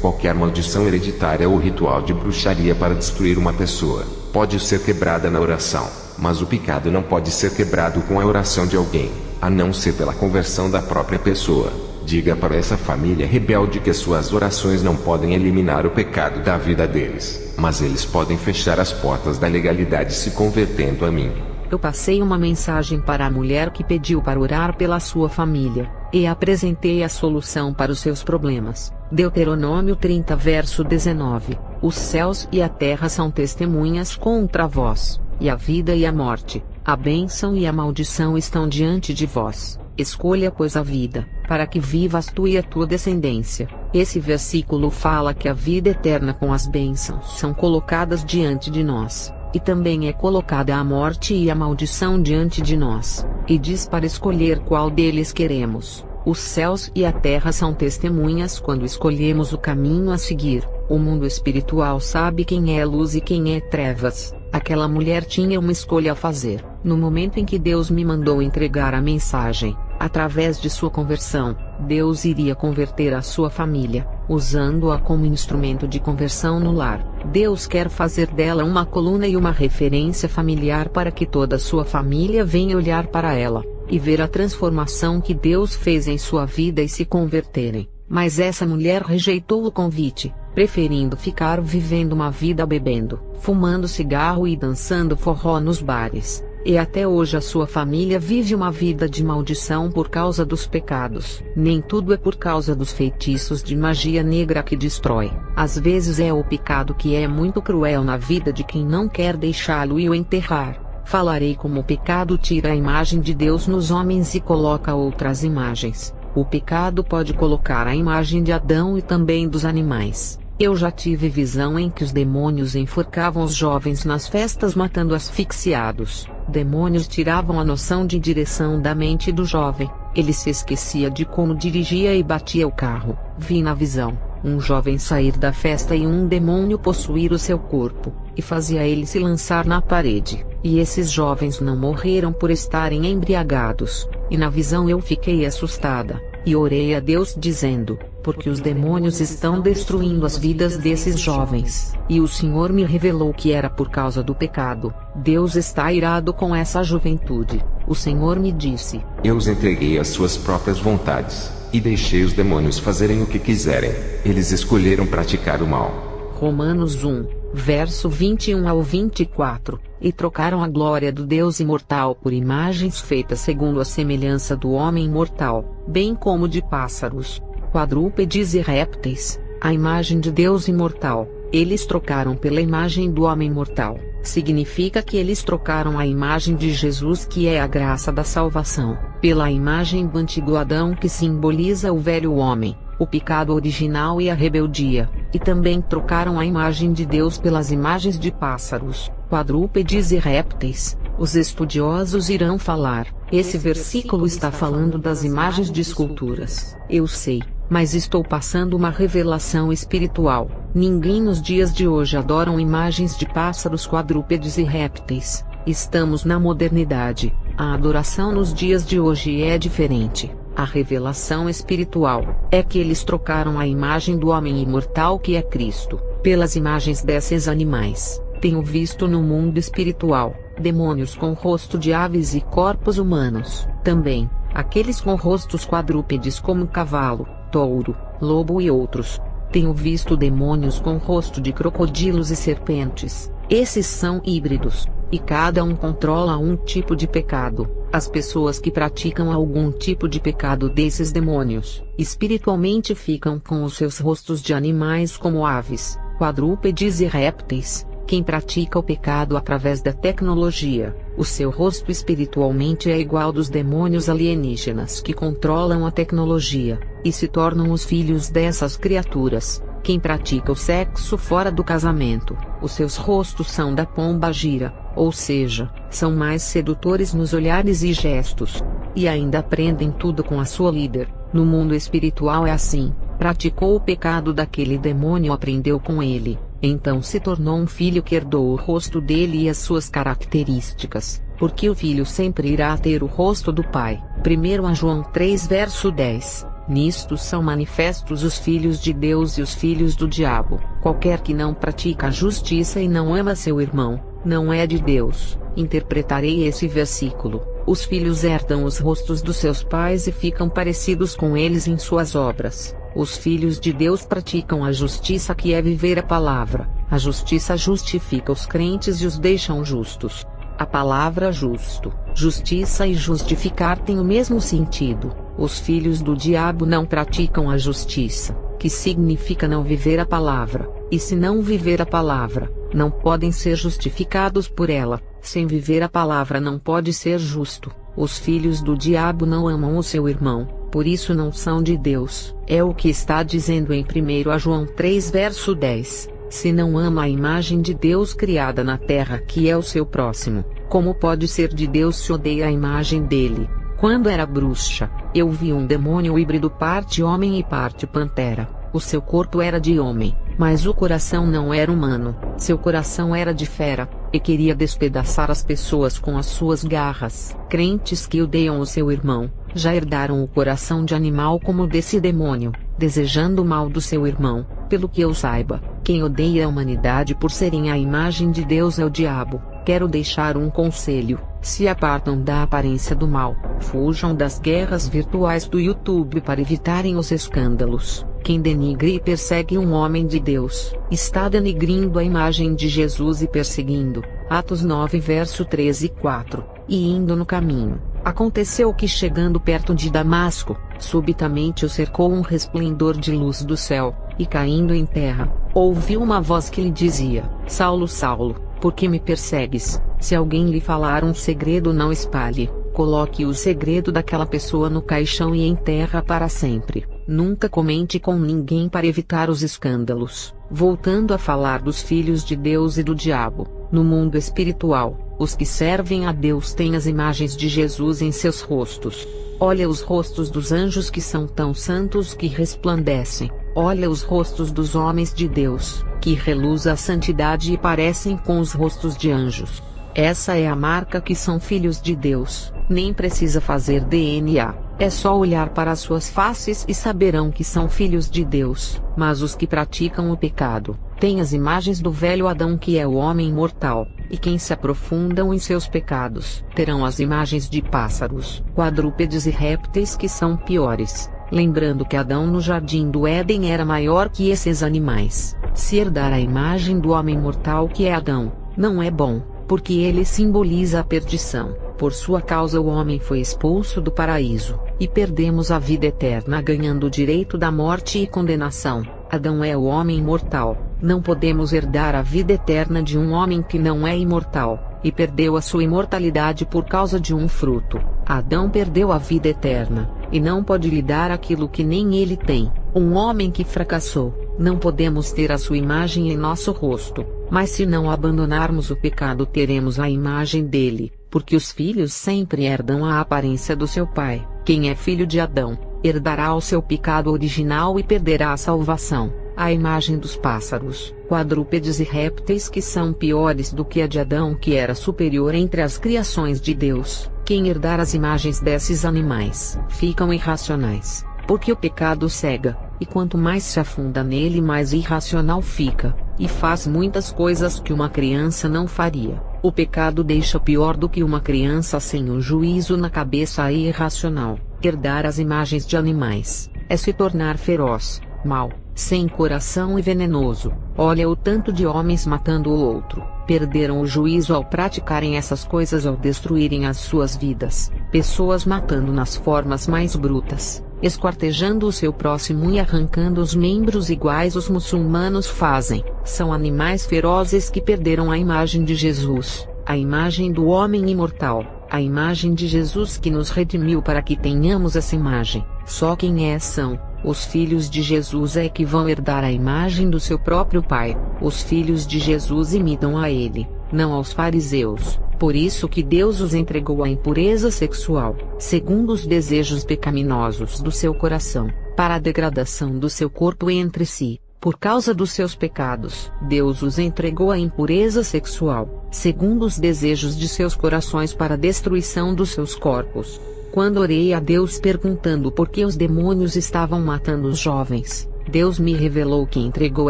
Qualquer maldição hereditária ou ritual de bruxaria para destruir uma pessoa pode ser quebrada na oração, mas o pecado não pode ser quebrado com a oração de alguém, a não ser pela conversão da própria pessoa. Diga para essa família rebelde que suas orações não podem eliminar o pecado da vida deles, mas eles podem fechar as portas da legalidade se convertendo a mim. Eu passei uma mensagem para a mulher que pediu para orar pela sua família, e apresentei a solução para os seus problemas. Deuteronômio 30 verso 19. Os céus e a terra são testemunhas contra vós, e a vida e a morte, a bênção e a maldição estão diante de vós. Escolha pois a vida, para que vivas tu e a tua descendência. Esse versículo fala que a vida eterna com as bênçãos são colocadas diante de nós. E também é colocada a morte e a maldição diante de nós, e diz para escolher qual deles queremos. Os céus e a terra são testemunhas quando escolhemos o caminho a seguir. O mundo espiritual sabe quem é luz e quem é trevas. Aquela mulher tinha uma escolha a fazer. No momento em que Deus me mandou entregar a mensagem, através de sua conversão, Deus iria converter a sua família, usando-a como instrumento de conversão no lar. Deus quer fazer dela uma coluna e uma referência familiar para que toda a sua família venha olhar para ela, e ver a transformação que Deus fez em sua vida e se converterem. Mas essa mulher rejeitou o convite, preferindo ficar vivendo uma vida bebendo, fumando cigarro e dançando forró nos bares. E até hoje a sua família vive uma vida de maldição por causa dos pecados. Nem tudo é por causa dos feitiços de magia negra que destrói. Às vezes é o pecado que é muito cruel na vida de quem não quer deixá-lo e o enterrar. Falarei como o pecado tira a imagem de Deus nos homens e coloca outras imagens. O pecado pode colocar a imagem de Adão e também dos animais. Eu já tive visão em que os demônios enforcavam os jovens nas festas matando asfixiados. Demônios tiravam a noção de direção da mente do jovem. Ele se esquecia de como dirigia e batia o carro. Vi na visão um jovem sair da festa e um demônio possuir o seu corpo, e fazia ele se lançar na parede. E esses jovens não morreram por estarem embriagados. E na visão eu fiquei assustada, e orei a Deus dizendo: porque os demônios estão destruindo as vidas desses jovens. E o Senhor me revelou que era por causa do pecado. Deus está irado com essa juventude. O Senhor me disse: eu os entreguei às suas próprias vontades, e deixei os demônios fazerem o que quiserem. Eles escolheram praticar o mal. Romanos 1, verso 21 ao 24. E trocaram a glória do Deus imortal por imagens feitas segundo a semelhança do homem mortal, bem como de pássaros, quadrúpedes e répteis, a imagem de Deus imortal, eles trocaram pela imagem do homem mortal. Significa que eles trocaram a imagem de Jesus, que é a graça da salvação, pela imagem do antigo Adão, que simboliza o velho homem, o pecado original e a rebeldia, e também trocaram a imagem de Deus pelas imagens de pássaros, quadrúpedes e répteis. Os estudiosos irão falar: esse versículo está falando das imagens de esculturas. Eu sei, mas estou passando uma revelação espiritual. Ninguém nos dias de hoje adoram imagens de pássaros, quadrúpedes e répteis. Estamos na modernidade. A adoração nos dias de hoje é diferente. A revelação espiritual é que eles trocaram a imagem do homem imortal, que é Cristo, pelas imagens desses animais. Tenho visto no mundo espiritual demônios com rosto de aves e corpos humanos. Também aqueles com rostos quadrúpedes como cavalo, touro, lobo e outros. Tenho visto demônios com rosto de crocodilos e serpentes. Esses são híbridos, e cada um controla um tipo de pecado. As pessoas que praticam algum tipo de pecado desses demônios, espiritualmente ficam com os seus rostos de animais como aves, quadrúpedes e répteis. Quem pratica o pecado através da tecnologia, o seu rosto espiritualmente é igual dos demônios alienígenas que controlam a tecnologia. e se tornam os filhos dessas criaturas. Quem pratica o sexo fora do casamento, os seus rostos são da pomba gira, ou seja, são mais sedutores nos olhares e gestos. E ainda aprendem tudo com a sua líder. No mundo espiritual é assim: praticou o pecado daquele demônio, aprendeu com ele, então se tornou um filho que herdou o rosto dele e as suas características, porque o filho sempre irá ter o rosto do pai. 1 João 3 verso 10. Nisto são manifestos os filhos de Deus e os filhos do diabo. Qualquer que não pratica a justiça e não ama seu irmão, não é de Deus. Interpretarei esse versículo: os filhos herdam os rostos dos seus pais e ficam parecidos com eles em suas obras. Os filhos de Deus praticam a justiça, que é viver a palavra. A justiça justifica os crentes e os deixam justos. A palavra justo, justiça e justificar têm o mesmo sentido. Os filhos do diabo não praticam a justiça, que significa não viver a palavra, e se não viver a palavra, não podem ser justificados por ela. Sem viver a palavra não pode ser justo. Os filhos do diabo não amam o seu irmão, por isso não são de Deus. É o que está dizendo em 1 João 3 verso 10. Se não ama a imagem de Deus criada na terra, que é o seu próximo, como pode ser de Deus se odeia a imagem dele? Quando era bruxa, eu vi um demônio híbrido, parte homem e parte pantera. O seu corpo era de homem, mas o coração não era humano. Seu coração era de fera, e queria despedaçar as pessoas com as suas garras. Crentes que odeiam o seu irmão, já herdaram o coração de animal como desse demônio, desejando o mal do seu irmão. Pelo que eu saiba, quem odeia a humanidade por serem a imagem de Deus é o diabo. Quero deixar um conselho: se apartam da aparência do mal, fujam das guerras virtuais do YouTube para evitarem os escândalos. Quem denigre e persegue um homem de Deus, está denigrindo a imagem de Jesus e perseguindo. Atos 9 verso 13 e 4. E indo no caminho, aconteceu que, chegando perto de Damasco, subitamente o cercou um resplendor de luz do céu, e caindo em terra, ouviu uma voz que lhe dizia: Saulo, Saulo, por que me persegues? Se alguém lhe falar um segredo, não espalhe. Coloque o segredo daquela pessoa no caixão e enterra para sempre. Nunca comente com ninguém para evitar os escândalos. Voltando a falar dos filhos de Deus e do diabo, no mundo espiritual, os que servem a Deus têm as imagens de Jesus em seus rostos. Olha os rostos dos anjos, que são tão santos que resplandecem. Olha os rostos dos homens de Deus, que reluz a santidade e parecem com os rostos de anjos. Essa é a marca que são filhos de Deus. Nem precisa fazer DNA, é só olhar para as suas faces e saberão que são filhos de Deus. Mas os que praticam o pecado, têm as imagens do velho Adão, que é o homem mortal, e quem se aprofundam em seus pecados, terão as imagens de pássaros, quadrúpedes e répteis, que são piores. Lembrando que Adão no jardim do Éden era maior que esses animais. Se herdar a imagem do homem mortal, que é Adão, não é bom, porque ele simboliza a perdição. Por sua causa o homem foi expulso do paraíso, e perdemos a vida eterna ganhando o direito da morte e condenação. Adão é o homem mortal. Não podemos herdar a vida eterna de um homem que não é imortal, e perdeu a sua imortalidade por causa de um fruto. Adão perdeu a vida eterna, e não pode lhe dar aquilo que nem ele tem. Um homem que fracassou, não podemos ter a sua imagem em nosso rosto, mas se não abandonarmos o pecado, teremos a imagem dele, porque os filhos sempre herdam a aparência do seu pai. Quem é filho de Adão, herdará o seu pecado original e perderá a salvação. A imagem dos pássaros, quadrúpedes e répteis, que são piores do que a de Adão, que era superior entre as criações de Deus. Quem herdar as imagens desses animais, ficam irracionais, porque o pecado cega, e quanto mais se afunda nele, mais irracional fica, e faz muitas coisas que uma criança não faria. O pecado deixa pior do que uma criança sem um juízo na cabeça e irracional. Herdar as imagens de animais é se tornar feroz, mau, sem coração e venenoso. Olha o tanto de homens matando o outro. Perderam o juízo ao praticarem essas coisas, ao destruírem as suas vidas. Pessoas matando nas formas mais brutas, esquartejando o seu próximo e arrancando os membros, iguais os muçulmanos fazem. São animais ferozes que perderam a imagem de Jesus, a imagem do homem imortal, a imagem de Jesus que nos redimiu para que tenhamos essa imagem. Só quem é são, Os filhos de Jesus é que vão herdar a imagem do seu próprio pai. Os filhos de Jesus imitam a ele, não aos fariseus. Por isso que Deus os entregou à impureza sexual, segundo os desejos pecaminosos do seu coração, para a degradação do seu corpo entre si. Por causa dos seus pecados, Deus os entregou à impureza sexual, segundo os desejos de seus corações, para a destruição dos seus corpos. Quando orei a Deus perguntando por que os demônios estavam matando os jovens, Deus me revelou que entregou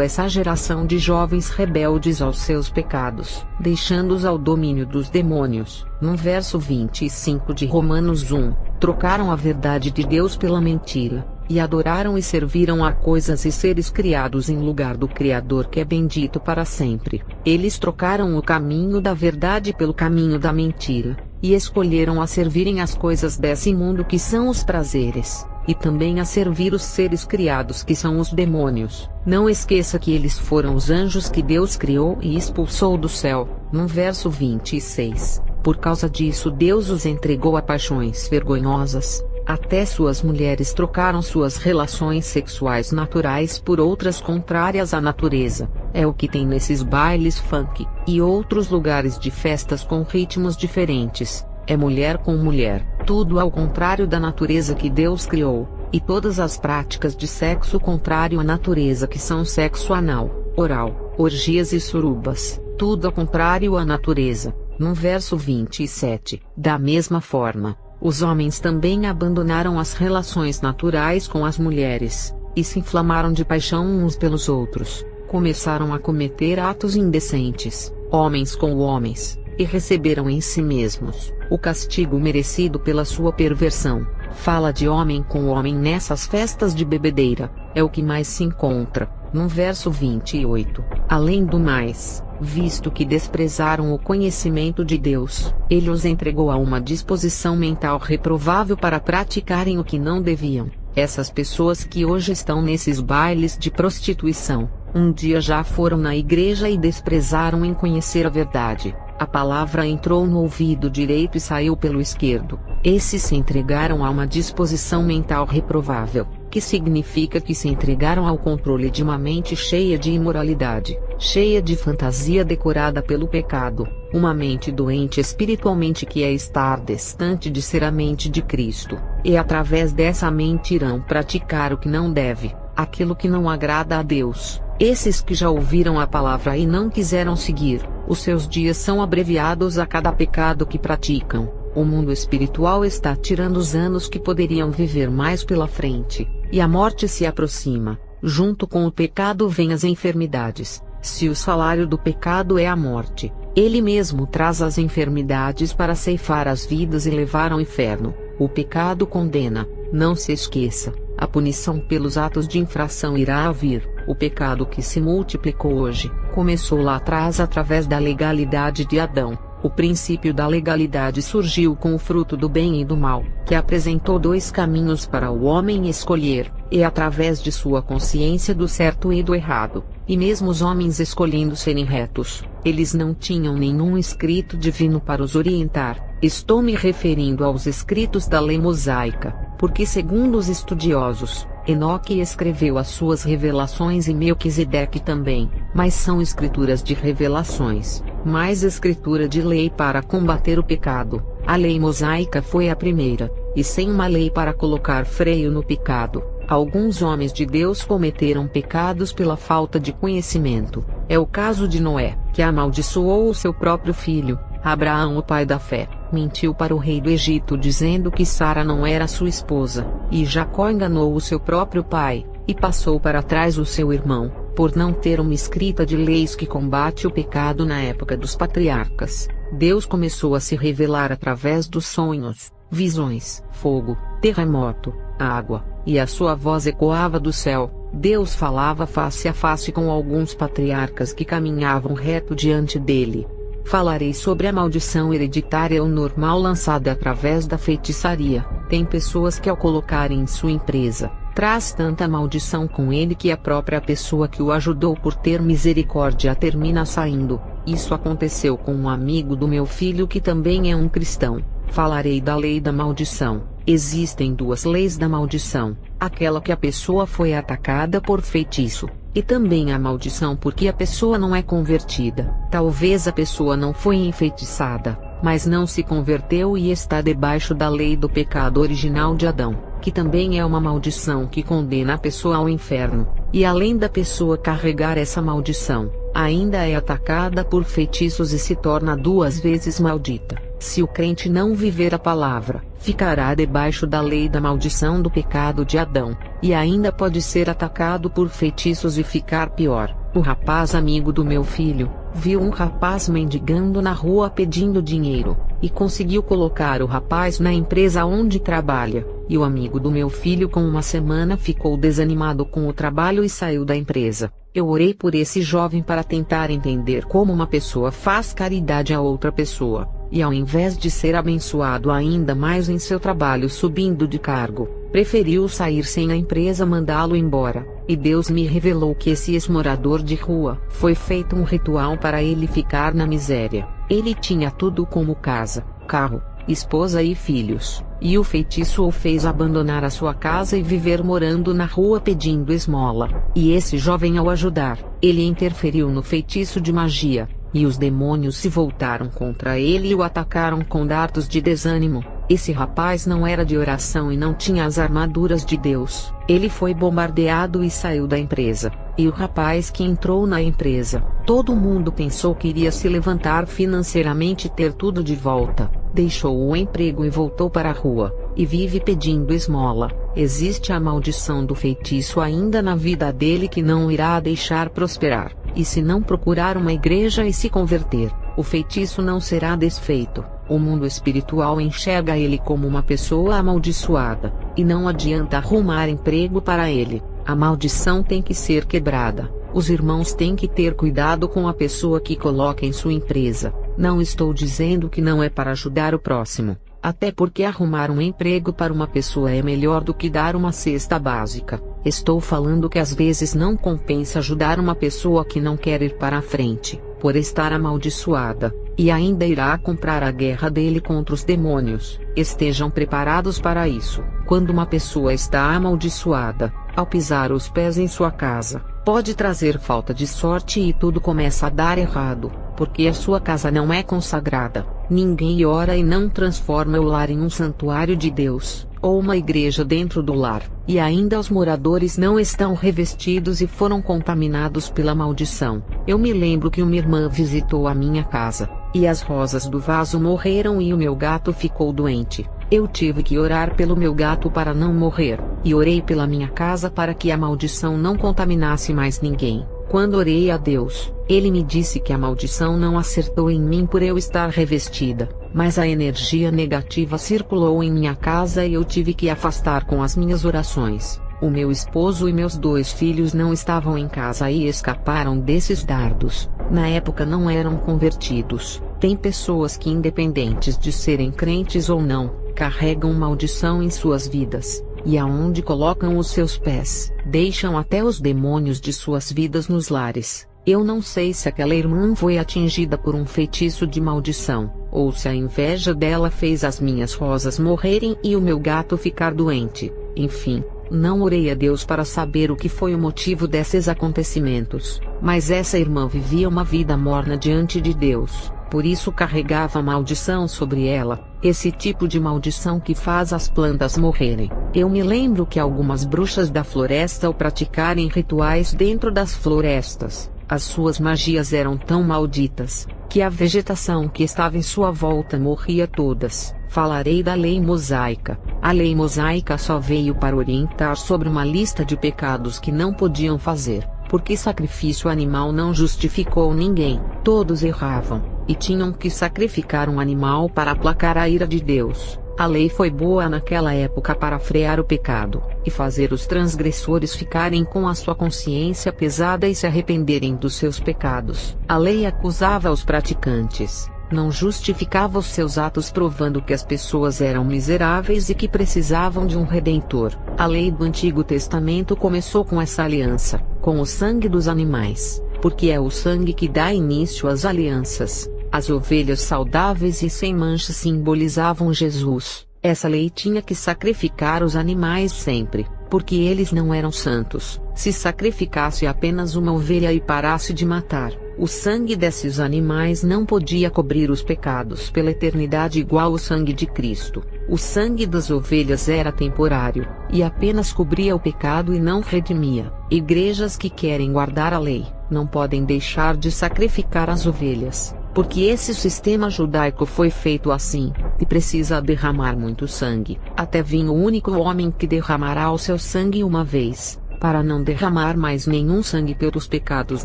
essa geração de jovens rebeldes aos seus pecados, deixando-os ao domínio dos demônios. No verso 25 de Romanos 1, trocaram a verdade de Deus pela mentira, e adoraram e serviram a coisas e seres criados em lugar do Criador, que é bendito para sempre. Eles trocaram o caminho da verdade pelo caminho da mentira, e escolheram a servirem as coisas desse mundo, que são os prazeres, e também a servir os seres criados, que são os demônios. Não esqueça que eles foram os anjos que Deus criou e expulsou do céu. No verso 26, por causa disso Deus os entregou a paixões vergonhosas. Até suas mulheres trocaram suas relações sexuais naturais por outras contrárias à natureza. É o que tem nesses bailes funk e outros lugares de festas com ritmos diferentes. É mulher com mulher, tudo ao contrário da natureza que Deus criou, e todas as práticas de sexo contrário à natureza, que são sexo anal, oral, orgias e surubas, tudo ao contrário à natureza. No verso 27, da mesma forma, os homens também abandonaram as relações naturais com as mulheres, e se inflamaram de paixão uns pelos outros, começaram a cometer atos indecentes, homens com homens, e receberam em si mesmos o castigo merecido pela sua perversão. Fala de homem com homem nessas festas de bebedeira, é o que mais se encontra. No verso 28, além do mais, visto que desprezaram o conhecimento de Deus, ele os entregou a uma disposição mental reprovável para praticarem o que não deviam. Essas pessoas que hoje estão nesses bailes de prostituição, um dia já foram na igreja e desprezaram em conhecer a verdade. A palavra entrou no ouvido direito e saiu pelo esquerdo. Esses se entregaram a uma disposição mental reprovável, que significa que se entregaram ao controle de uma mente cheia de imoralidade, cheia de fantasia decorada pelo pecado, uma mente doente espiritualmente, que é estar distante de ser a mente de Cristo, e através dessa mente irão praticar o que não deve, aquilo que não agrada a Deus. Esses que já ouviram a palavra e não quiseram seguir, os seus dias são abreviados a cada pecado que praticam. O mundo espiritual está tirando os anos que poderiam viver mais pela frente, e a morte se aproxima. Junto com o pecado vêm as enfermidades. Se o salário do pecado é a morte, ele mesmo traz as enfermidades para ceifar as vidas e levar ao inferno. O pecado condena. Não se esqueça, a punição pelos atos de infração irá vir. O pecado que se multiplicou hoje, começou lá atrás através da legalidade de Adão. O princípio da legalidade surgiu com o fruto do bem e do mal, que apresentou dois caminhos para o homem escolher, e através de sua consciência do certo e do errado, e mesmo os homens escolhendo serem retos, eles não tinham nenhum escrito divino para os orientar. Estou me referindo aos escritos da lei mosaica, porque segundo os estudiosos, Enoque escreveu as suas revelações e Melquisedeque também, mas são escrituras de revelações, mais escritura de lei para combater o pecado. A lei mosaica foi a primeira, e sem uma lei para colocar freio no pecado, alguns homens de Deus cometeram pecados pela falta de conhecimento. É o caso de Noé, que amaldiçoou o seu próprio filho. Abraão, o pai da fé, mentiu para o rei do Egito dizendo que Sara não era sua esposa, e Jacó enganou o seu próprio pai, e passou para trás o seu irmão, por não ter uma escrita de leis que combate o pecado na época dos patriarcas. Deus começou a se revelar através dos sonhos, visões, fogo, terremoto, água, e a sua voz ecoava do céu. Deus falava face a face com alguns patriarcas que caminhavam reto diante dele. Falarei sobre a maldição hereditária ou normal lançada através da feitiçaria. Tem pessoas que, ao colocarem em sua empresa, traz tanta maldição com ele que a própria pessoa que o ajudou por ter misericórdia termina saindo. Isso aconteceu com um amigo do meu filho que também é um cristão. Falarei da lei da maldição. Existem duas leis da maldição: aquela que a pessoa foi atacada por feitiço, e também a maldição porque a pessoa não é convertida. Talvez a pessoa não foi enfeitiçada, mas não se converteu e está debaixo da lei do pecado original de Adão, que também é uma maldição que condena a pessoa ao inferno. E além da pessoa carregar essa maldição, ainda é atacada por feitiços e se torna duas vezes maldita. Se o crente não viver a palavra, ficará debaixo da lei da maldição do pecado de Adão, e ainda pode ser atacado por feitiços e ficar pior. O rapaz amigo do meu filho viu um rapaz mendigando na rua pedindo dinheiro, e conseguiu colocar o rapaz na empresa onde trabalha, e o amigo do meu filho com uma semana ficou desanimado com o trabalho e saiu da empresa. Eu orei por esse jovem para tentar entender como uma pessoa faz caridade a outra pessoa, e ao invés de ser abençoado ainda mais em seu trabalho subindo de cargo, preferiu sair sem a empresa mandá-lo embora. E Deus me revelou que esse ex-morador de rua foi feito um ritual para ele ficar na miséria. Ele tinha tudo como casa, carro, esposa e filhos, e o feitiço o fez abandonar a sua casa e viver morando na rua pedindo esmola. E esse jovem, ao ajudar, ele interferiu no feitiço de magia, e os demônios se voltaram contra ele e o atacaram com dardos de desânimo. Esse rapaz não era de oração e não tinha as armaduras de Deus. Ele foi bombardeado e saiu da empresa. E o rapaz que entrou na empresa, todo mundo pensou que iria se levantar financeiramente e ter tudo de volta. Deixou o emprego e voltou para a rua, e vive pedindo esmola. Existe a maldição do feitiço ainda na vida dele que não irá deixar prosperar. E se não procurar uma igreja e se converter, o feitiço não será desfeito. O mundo espiritual enxerga ele como uma pessoa amaldiçoada, e não adianta arrumar emprego para ele. A maldição tem que ser quebrada. Os irmãos têm que ter cuidado com a pessoa que coloca em sua empresa. Não estou dizendo que não é para ajudar o próximo, até porque arrumar um emprego para uma pessoa é melhor do que dar uma cesta básica. Estou falando que às vezes não compensa ajudar uma pessoa que não quer ir para a frente, por estar amaldiçoada, e ainda irá comprar a guerra dele contra os demônios. Estejam preparados para isso. Quando uma pessoa está amaldiçoada, ao pisar os pés em sua casa, pode trazer falta de sorte e tudo começa a dar errado, porque a sua casa não é consagrada. Ninguém ora e não transforma o lar em um santuário de Deus, ou uma igreja dentro do lar, e ainda os moradores não estão revestidos e foram contaminados pela maldição. Eu me lembro que uma irmã visitou a minha casa, e as rosas do vaso morreram e o meu gato ficou doente. Eu tive que orar pelo meu gato para não morrer, e orei pela minha casa para que a maldição não contaminasse mais ninguém. Quando orei a Deus, Ele me disse que a maldição não acertou em mim por eu estar revestida, mas a energia negativa circulou em minha casa e eu tive que afastar com as minhas orações. O meu esposo e meus 2 filhos não estavam em casa e escaparam desses dardos. Na época não eram convertidos. Tem pessoas que, independentes de serem crentes ou não, carregam maldição em suas vidas, e aonde colocam os seus pés, deixam até os demônios de suas vidas nos lares. Eu não sei se aquela irmã foi atingida por um feitiço de maldição, ou se a inveja dela fez as minhas rosas morrerem e o meu gato ficar doente. Enfim, não orei a Deus para saber o que foi o motivo desses acontecimentos, mas essa irmã vivia uma vida morna diante de Deus, por isso carregava maldição sobre ela, esse tipo de maldição que faz as plantas morrerem. Eu me lembro que algumas bruxas da floresta ao praticarem rituais dentro das florestas, as suas magias eram tão malditas, que a vegetação que estava em sua volta morria todas. Falarei da lei mosaica. A lei mosaica só veio para orientar sobre uma lista de pecados que não podiam fazer, porque sacrifício animal não justificou ninguém. Todos erravam, e tinham que sacrificar um animal para aplacar a ira de Deus. A lei foi boa naquela época para frear o pecado, e fazer os transgressores ficarem com a sua consciência pesada e se arrependerem dos seus pecados. A lei acusava os praticantes, não justificava os seus atos, provando que as pessoas eram miseráveis e que precisavam de um redentor. A lei do Antigo Testamento começou com essa aliança, com o sangue dos animais, porque é o sangue que dá início às alianças. As ovelhas saudáveis e sem mancha simbolizavam Jesus. Essa lei tinha que sacrificar os animais sempre, porque eles não eram santos. Se sacrificasse apenas uma ovelha e parasse de matar, o sangue desses animais não podia cobrir os pecados pela eternidade igual o sangue de Cristo. O sangue das ovelhas era temporário, e apenas cobria o pecado e não redimia. Igrejas que querem guardar a lei, não podem deixar de sacrificar as ovelhas, porque esse sistema judaico foi feito assim, e precisa derramar muito sangue, até vir o único homem que derramará o seu sangue uma vez, para não derramar mais nenhum sangue pelos pecados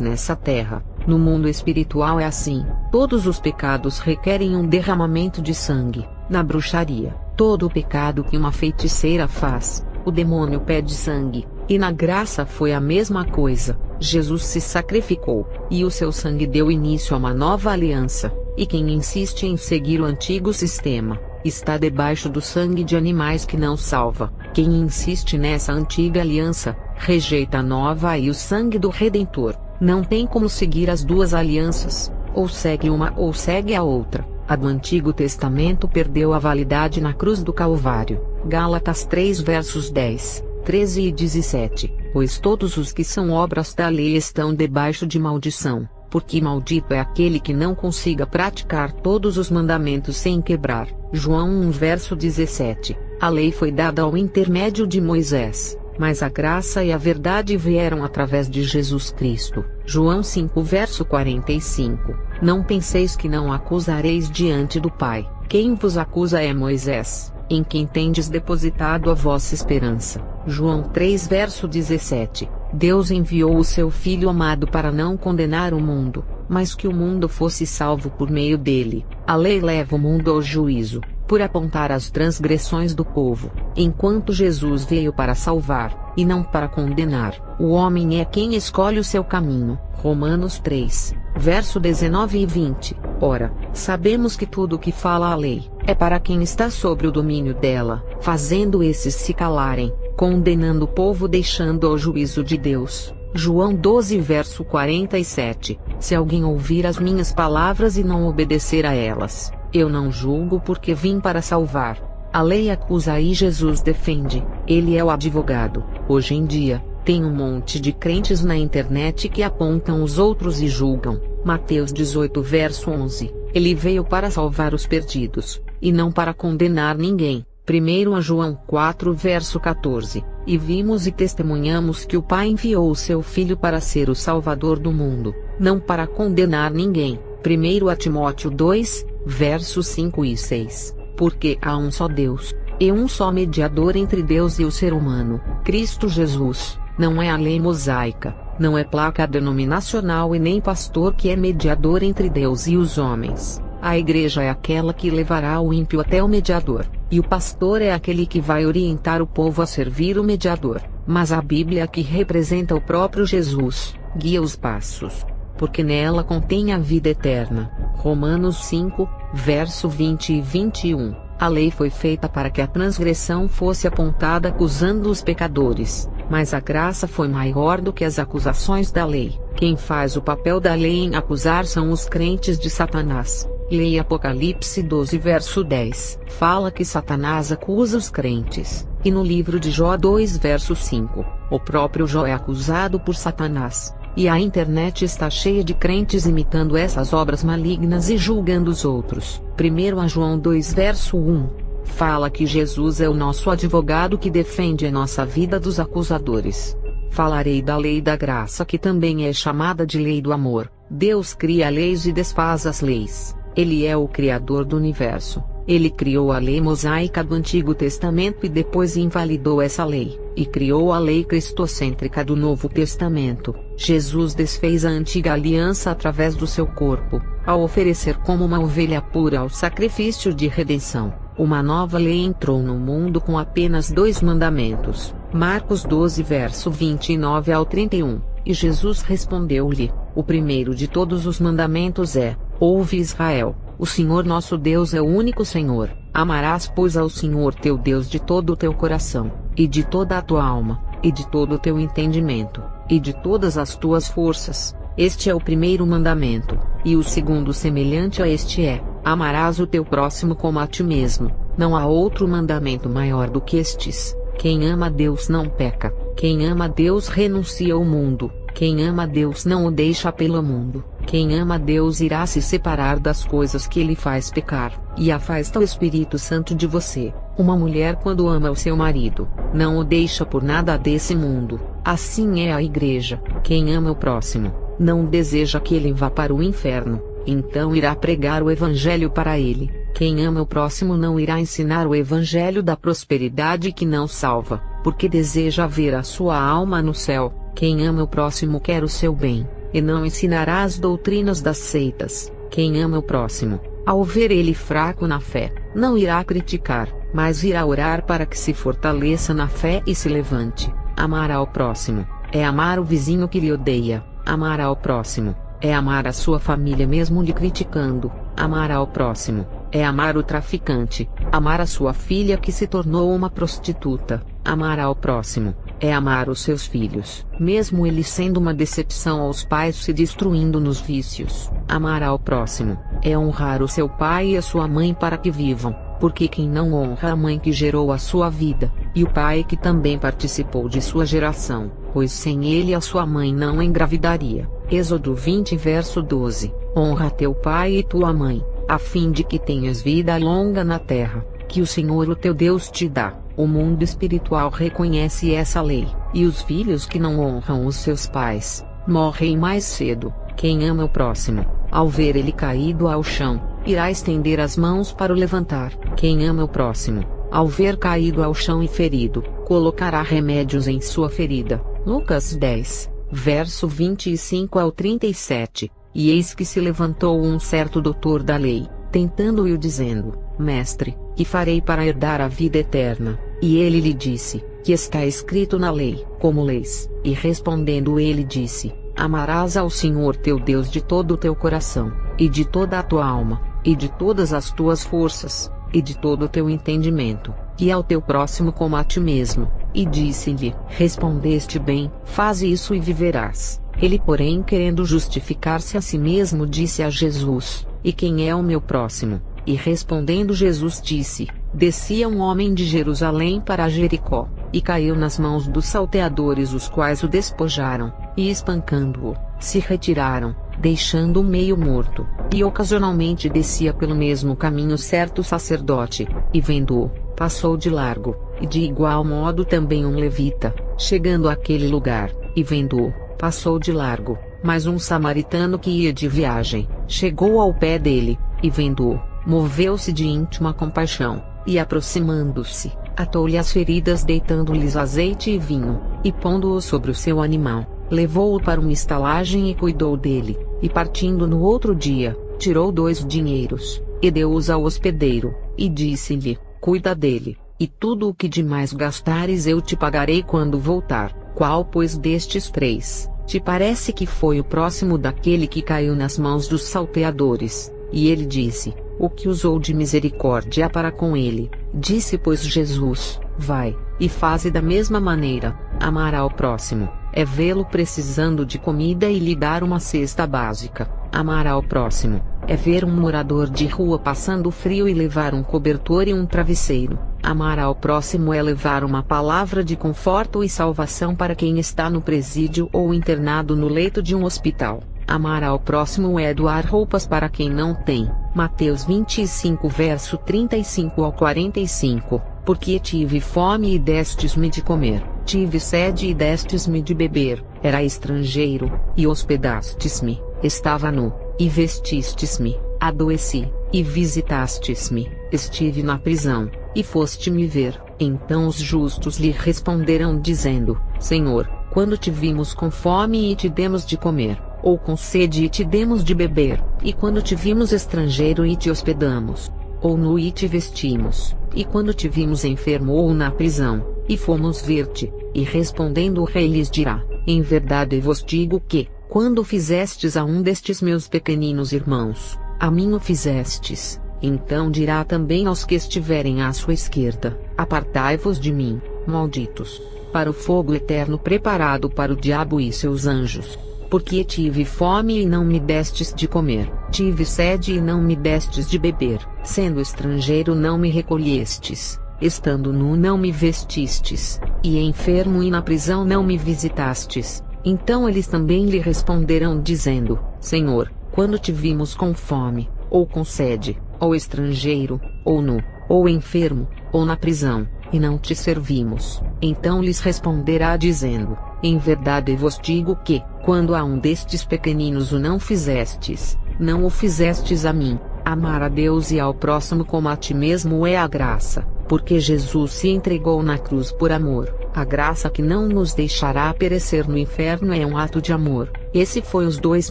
nessa terra. No mundo espiritual é assim, todos os pecados requerem um derramamento de sangue. Na bruxaria, todo o pecado que uma feiticeira faz, o demônio pede sangue, e na graça foi a mesma coisa. Jesus se sacrificou, e o seu sangue deu início a uma nova aliança, e quem insiste em seguir o antigo sistema, está debaixo do sangue de animais que não salva. Quem insiste nessa antiga aliança, rejeita a nova e o sangue do Redentor. Não tem como seguir as duas alianças, ou segue uma ou segue a outra. A do Antigo Testamento perdeu a validade na cruz do Calvário. Gálatas 3 versos 10, 13 e 17. Pois todos os que são obras da lei estão debaixo de maldição, porque maldito é aquele que não consiga praticar todos os mandamentos sem quebrar. João 1 verso 17. A lei foi dada ao intermédio de Moisés, mas a graça e a verdade vieram através de Jesus Cristo. João 5 verso 45. Não penseis que não acusareis diante do Pai. Quem vos acusa é Moisés, em quem tendes depositado a vossa esperança. João 3 verso 17. Deus enviou o seu Filho amado para não condenar o mundo, mas que o mundo fosse salvo por meio dele. A lei leva o mundo ao juízo, por apontar as transgressões do povo, enquanto Jesus veio para salvar, e não para condenar. O homem é quem escolhe o seu caminho. Romanos 3, verso 19 e 20. Ora, sabemos que tudo o que fala a lei, é para quem está sobre o domínio dela, fazendo esses se calarem, condenando o povo deixando ao juízo de Deus. João 12 verso 47. Se alguém ouvir as minhas palavras e não obedecer a elas, eu não julgo porque vim para salvar. A lei acusa e Jesus defende, ele é o advogado. Hoje em dia, tem um monte de crentes na internet que apontam os outros e julgam. Mateus 18 verso 11. Ele veio para salvar os perdidos, e não para condenar ninguém. 1 João 4 verso 14. E vimos e testemunhamos que o Pai enviou o seu Filho para ser o Salvador do mundo, não para condenar ninguém. 1 Timóteo 2, versos 5 e 6. Porque há um só Deus, e um só mediador entre Deus e o ser humano, Cristo Jesus. Não é a lei mosaica, não é placa denominacional e nem pastor que é mediador entre Deus e os homens. A igreja é aquela que levará o ímpio até o mediador, e o pastor é aquele que vai orientar o povo a servir o mediador. Mas a Bíblia, que representa o próprio Jesus, guia os passos, porque nela contém a vida eterna. Romanos 5, verso 20 e 21. A lei foi feita para que a transgressão fosse apontada acusando os pecadores, mas a graça foi maior do que as acusações da lei. Quem faz o papel da lei em acusar são os crentes de Satanás. Leia Apocalipse 12 verso 10. Fala que Satanás acusa os crentes, e no livro de Jó 2 verso 5, o próprio Jó é acusado por Satanás. E a internet está cheia de crentes imitando essas obras malignas e julgando os outros. 1 João 2 verso 1. Fala que Jesus é o nosso advogado que defende a nossa vida dos acusadores. Falarei da lei da graça, que também é chamada de lei do amor. Deus cria leis e desfaz as leis. Ele é o Criador do universo. Ele criou a lei mosaica do Antigo Testamento e depois invalidou essa lei, e criou a lei cristocêntrica do Novo Testamento. Jesus desfez a antiga aliança através do seu corpo, ao oferecer como uma ovelha pura ao sacrifício de redenção. Uma nova lei entrou no mundo com apenas 2 mandamentos. Marcos 12 verso 29 ao 31. E Jesus respondeu-lhe: o primeiro de todos os mandamentos é: ouve Israel, o Senhor nosso Deus é o único Senhor. Amarás, pois, ao Senhor teu Deus de todo o teu coração, e de toda a tua alma, e de todo o teu entendimento, e de todas as tuas forças. Este é o primeiro mandamento. E o segundo semelhante a este é: amarás o teu próximo como a ti mesmo. Não há outro mandamento maior do que estes: quem ama a Deus não peca, quem ama a Deus renuncia ao mundo, quem ama a Deus não o deixa pelo mundo, quem ama a Deus irá se separar das coisas que ele faz pecar, e afasta o Espírito Santo de você. Uma mulher, quando ama o seu marido, não o deixa por nada desse mundo. Assim é a igreja: quem ama o próximo, não deseja que ele vá para o inferno, então irá pregar o evangelho para ele. Quem ama o próximo não irá ensinar o evangelho da prosperidade que não salva, porque deseja ver a sua alma no céu. Quem ama o próximo quer o seu bem, e não ensinará as doutrinas das seitas. Quem ama o próximo, ao ver ele fraco na fé, não irá criticar, mas irá orar para que se fortaleça na fé e se levante. Amar ao próximo é amar o vizinho que lhe odeia. Amar ao próximo é amar a sua família mesmo lhe criticando. Amar ao próximo é amar o traficante, amar a sua filha que se tornou uma prostituta. Amar ao próximo é amar os seus filhos, mesmo eles sendo uma decepção aos pais se destruindo nos vícios. Amar ao próximo é honrar o seu pai e a sua mãe para que vivam, porque quem não honra a mãe que gerou a sua vida, e o pai que também participou de sua geração, pois sem ele a sua mãe não engravidaria. Êxodo 20 verso 12. Honra teu pai e tua mãe, a fim de que tenhas vida longa na terra, que o Senhor o teu Deus te dá. O mundo espiritual reconhece essa lei, e os filhos que não honram os seus pais, morrem mais cedo. Quem ama o próximo, ao ver ele caído ao chão, irá estender as mãos para o levantar. Quem ama o próximo, ao ver caído ao chão e ferido, colocará remédios em sua ferida. Lucas 10, verso 25 ao 37. E eis que se levantou um certo doutor da lei, tentando-o dizendo: Mestre, que farei para herdar a vida eterna? E ele lhe disse: Que está escrito na lei, como lês? E respondendo ele disse: Amarás ao Senhor teu Deus de todo o teu coração, e de toda a tua alma, e de todas as tuas forças, e de todo o teu entendimento, e ao teu próximo como a ti mesmo. E disse-lhe: Respondeste bem, faze isso e viverás. Ele, porém, querendo justificar-se a si mesmo, disse a Jesus: E quem é o meu próximo? E respondendo Jesus disse: Descia um homem de Jerusalém para Jericó, e caiu nas mãos dos salteadores, os quais o despojaram, e espancando-o, se retiraram, deixando-o meio morto. E ocasionalmente descia pelo mesmo caminho certo sacerdote, e vendo-o, passou de largo, e de igual modo também um levita, chegando àquele lugar, e vendo-o, passou de largo. Mas um samaritano que ia de viagem, chegou ao pé dele, e vendo-o, moveu-se de íntima compaixão, e aproximando-se, atou-lhe as feridas, deitando-lhes azeite e vinho, e pondo-o sobre o seu animal, levou-o para uma estalagem e cuidou dele. E partindo no outro dia, tirou 2 dinheiros, e deu-os ao hospedeiro, e disse-lhe: Cuida dele, e tudo o que demais gastares eu te pagarei quando voltar. Qual, pois, destes 3 te parece que foi o próximo daquele que caiu nas mãos dos salteadores? E ele disse: O que usou de misericórdia para com ele. Disse, pois, Jesus: Vai, e faze da mesma maneira. Amar ao próximo é vê-lo precisando de comida e lhe dar uma cesta básica. Amar ao próximo é ver um morador de rua passando frio e levar um cobertor e um travesseiro. Amar ao próximo é levar uma palavra de conforto e salvação para quem está no presídio ou internado no leito de um hospital. Amar ao próximo é doar roupas para quem não tem. Mateus 25 verso 35 ao 45. Porque tive fome e destes-me de comer, tive sede e destes-me de beber, era estrangeiro, e hospedastes-me, estava nu, e vestistes-me, adoeci, e visitastes-me, estive na prisão, e foste-me ver. Então os justos lhe responderão dizendo: Senhor, quando te vimos com fome e te demos de comer, ou com sede e te demos de beber, e quando te vimos estrangeiro e te hospedamos, ou nu e te vestimos, e quando te vimos enfermo ou na prisão, e fomos ver-te? E respondendo o rei lhes dirá: Em verdade vos digo que, quando fizestes a um destes meus pequeninos irmãos, a mim o fizestes. Então dirá também aos que estiverem à sua esquerda: Apartai-vos de mim, malditos, para o fogo eterno preparado para o diabo e seus anjos. Porque tive fome e não me destes de comer, tive sede e não me destes de beber, sendo estrangeiro não me recolhestes, estando nu não me vestistes, e enfermo e na prisão não me visitastes. Então eles também lhe responderão dizendo: Senhor, quando te vimos com fome, ou com sede, ou estrangeiro, ou nu, ou enfermo, ou na prisão, e não te servimos? Então lhes responderá dizendo: Em verdade vos digo que, quando a um destes pequeninos o não fizestes, não o fizestes a mim. Amar a Deus e ao próximo como a ti mesmo é a graça, porque Jesus se entregou na cruz por amor. A graça que não nos deixará perecer no inferno é um ato de amor. Esse foi os 2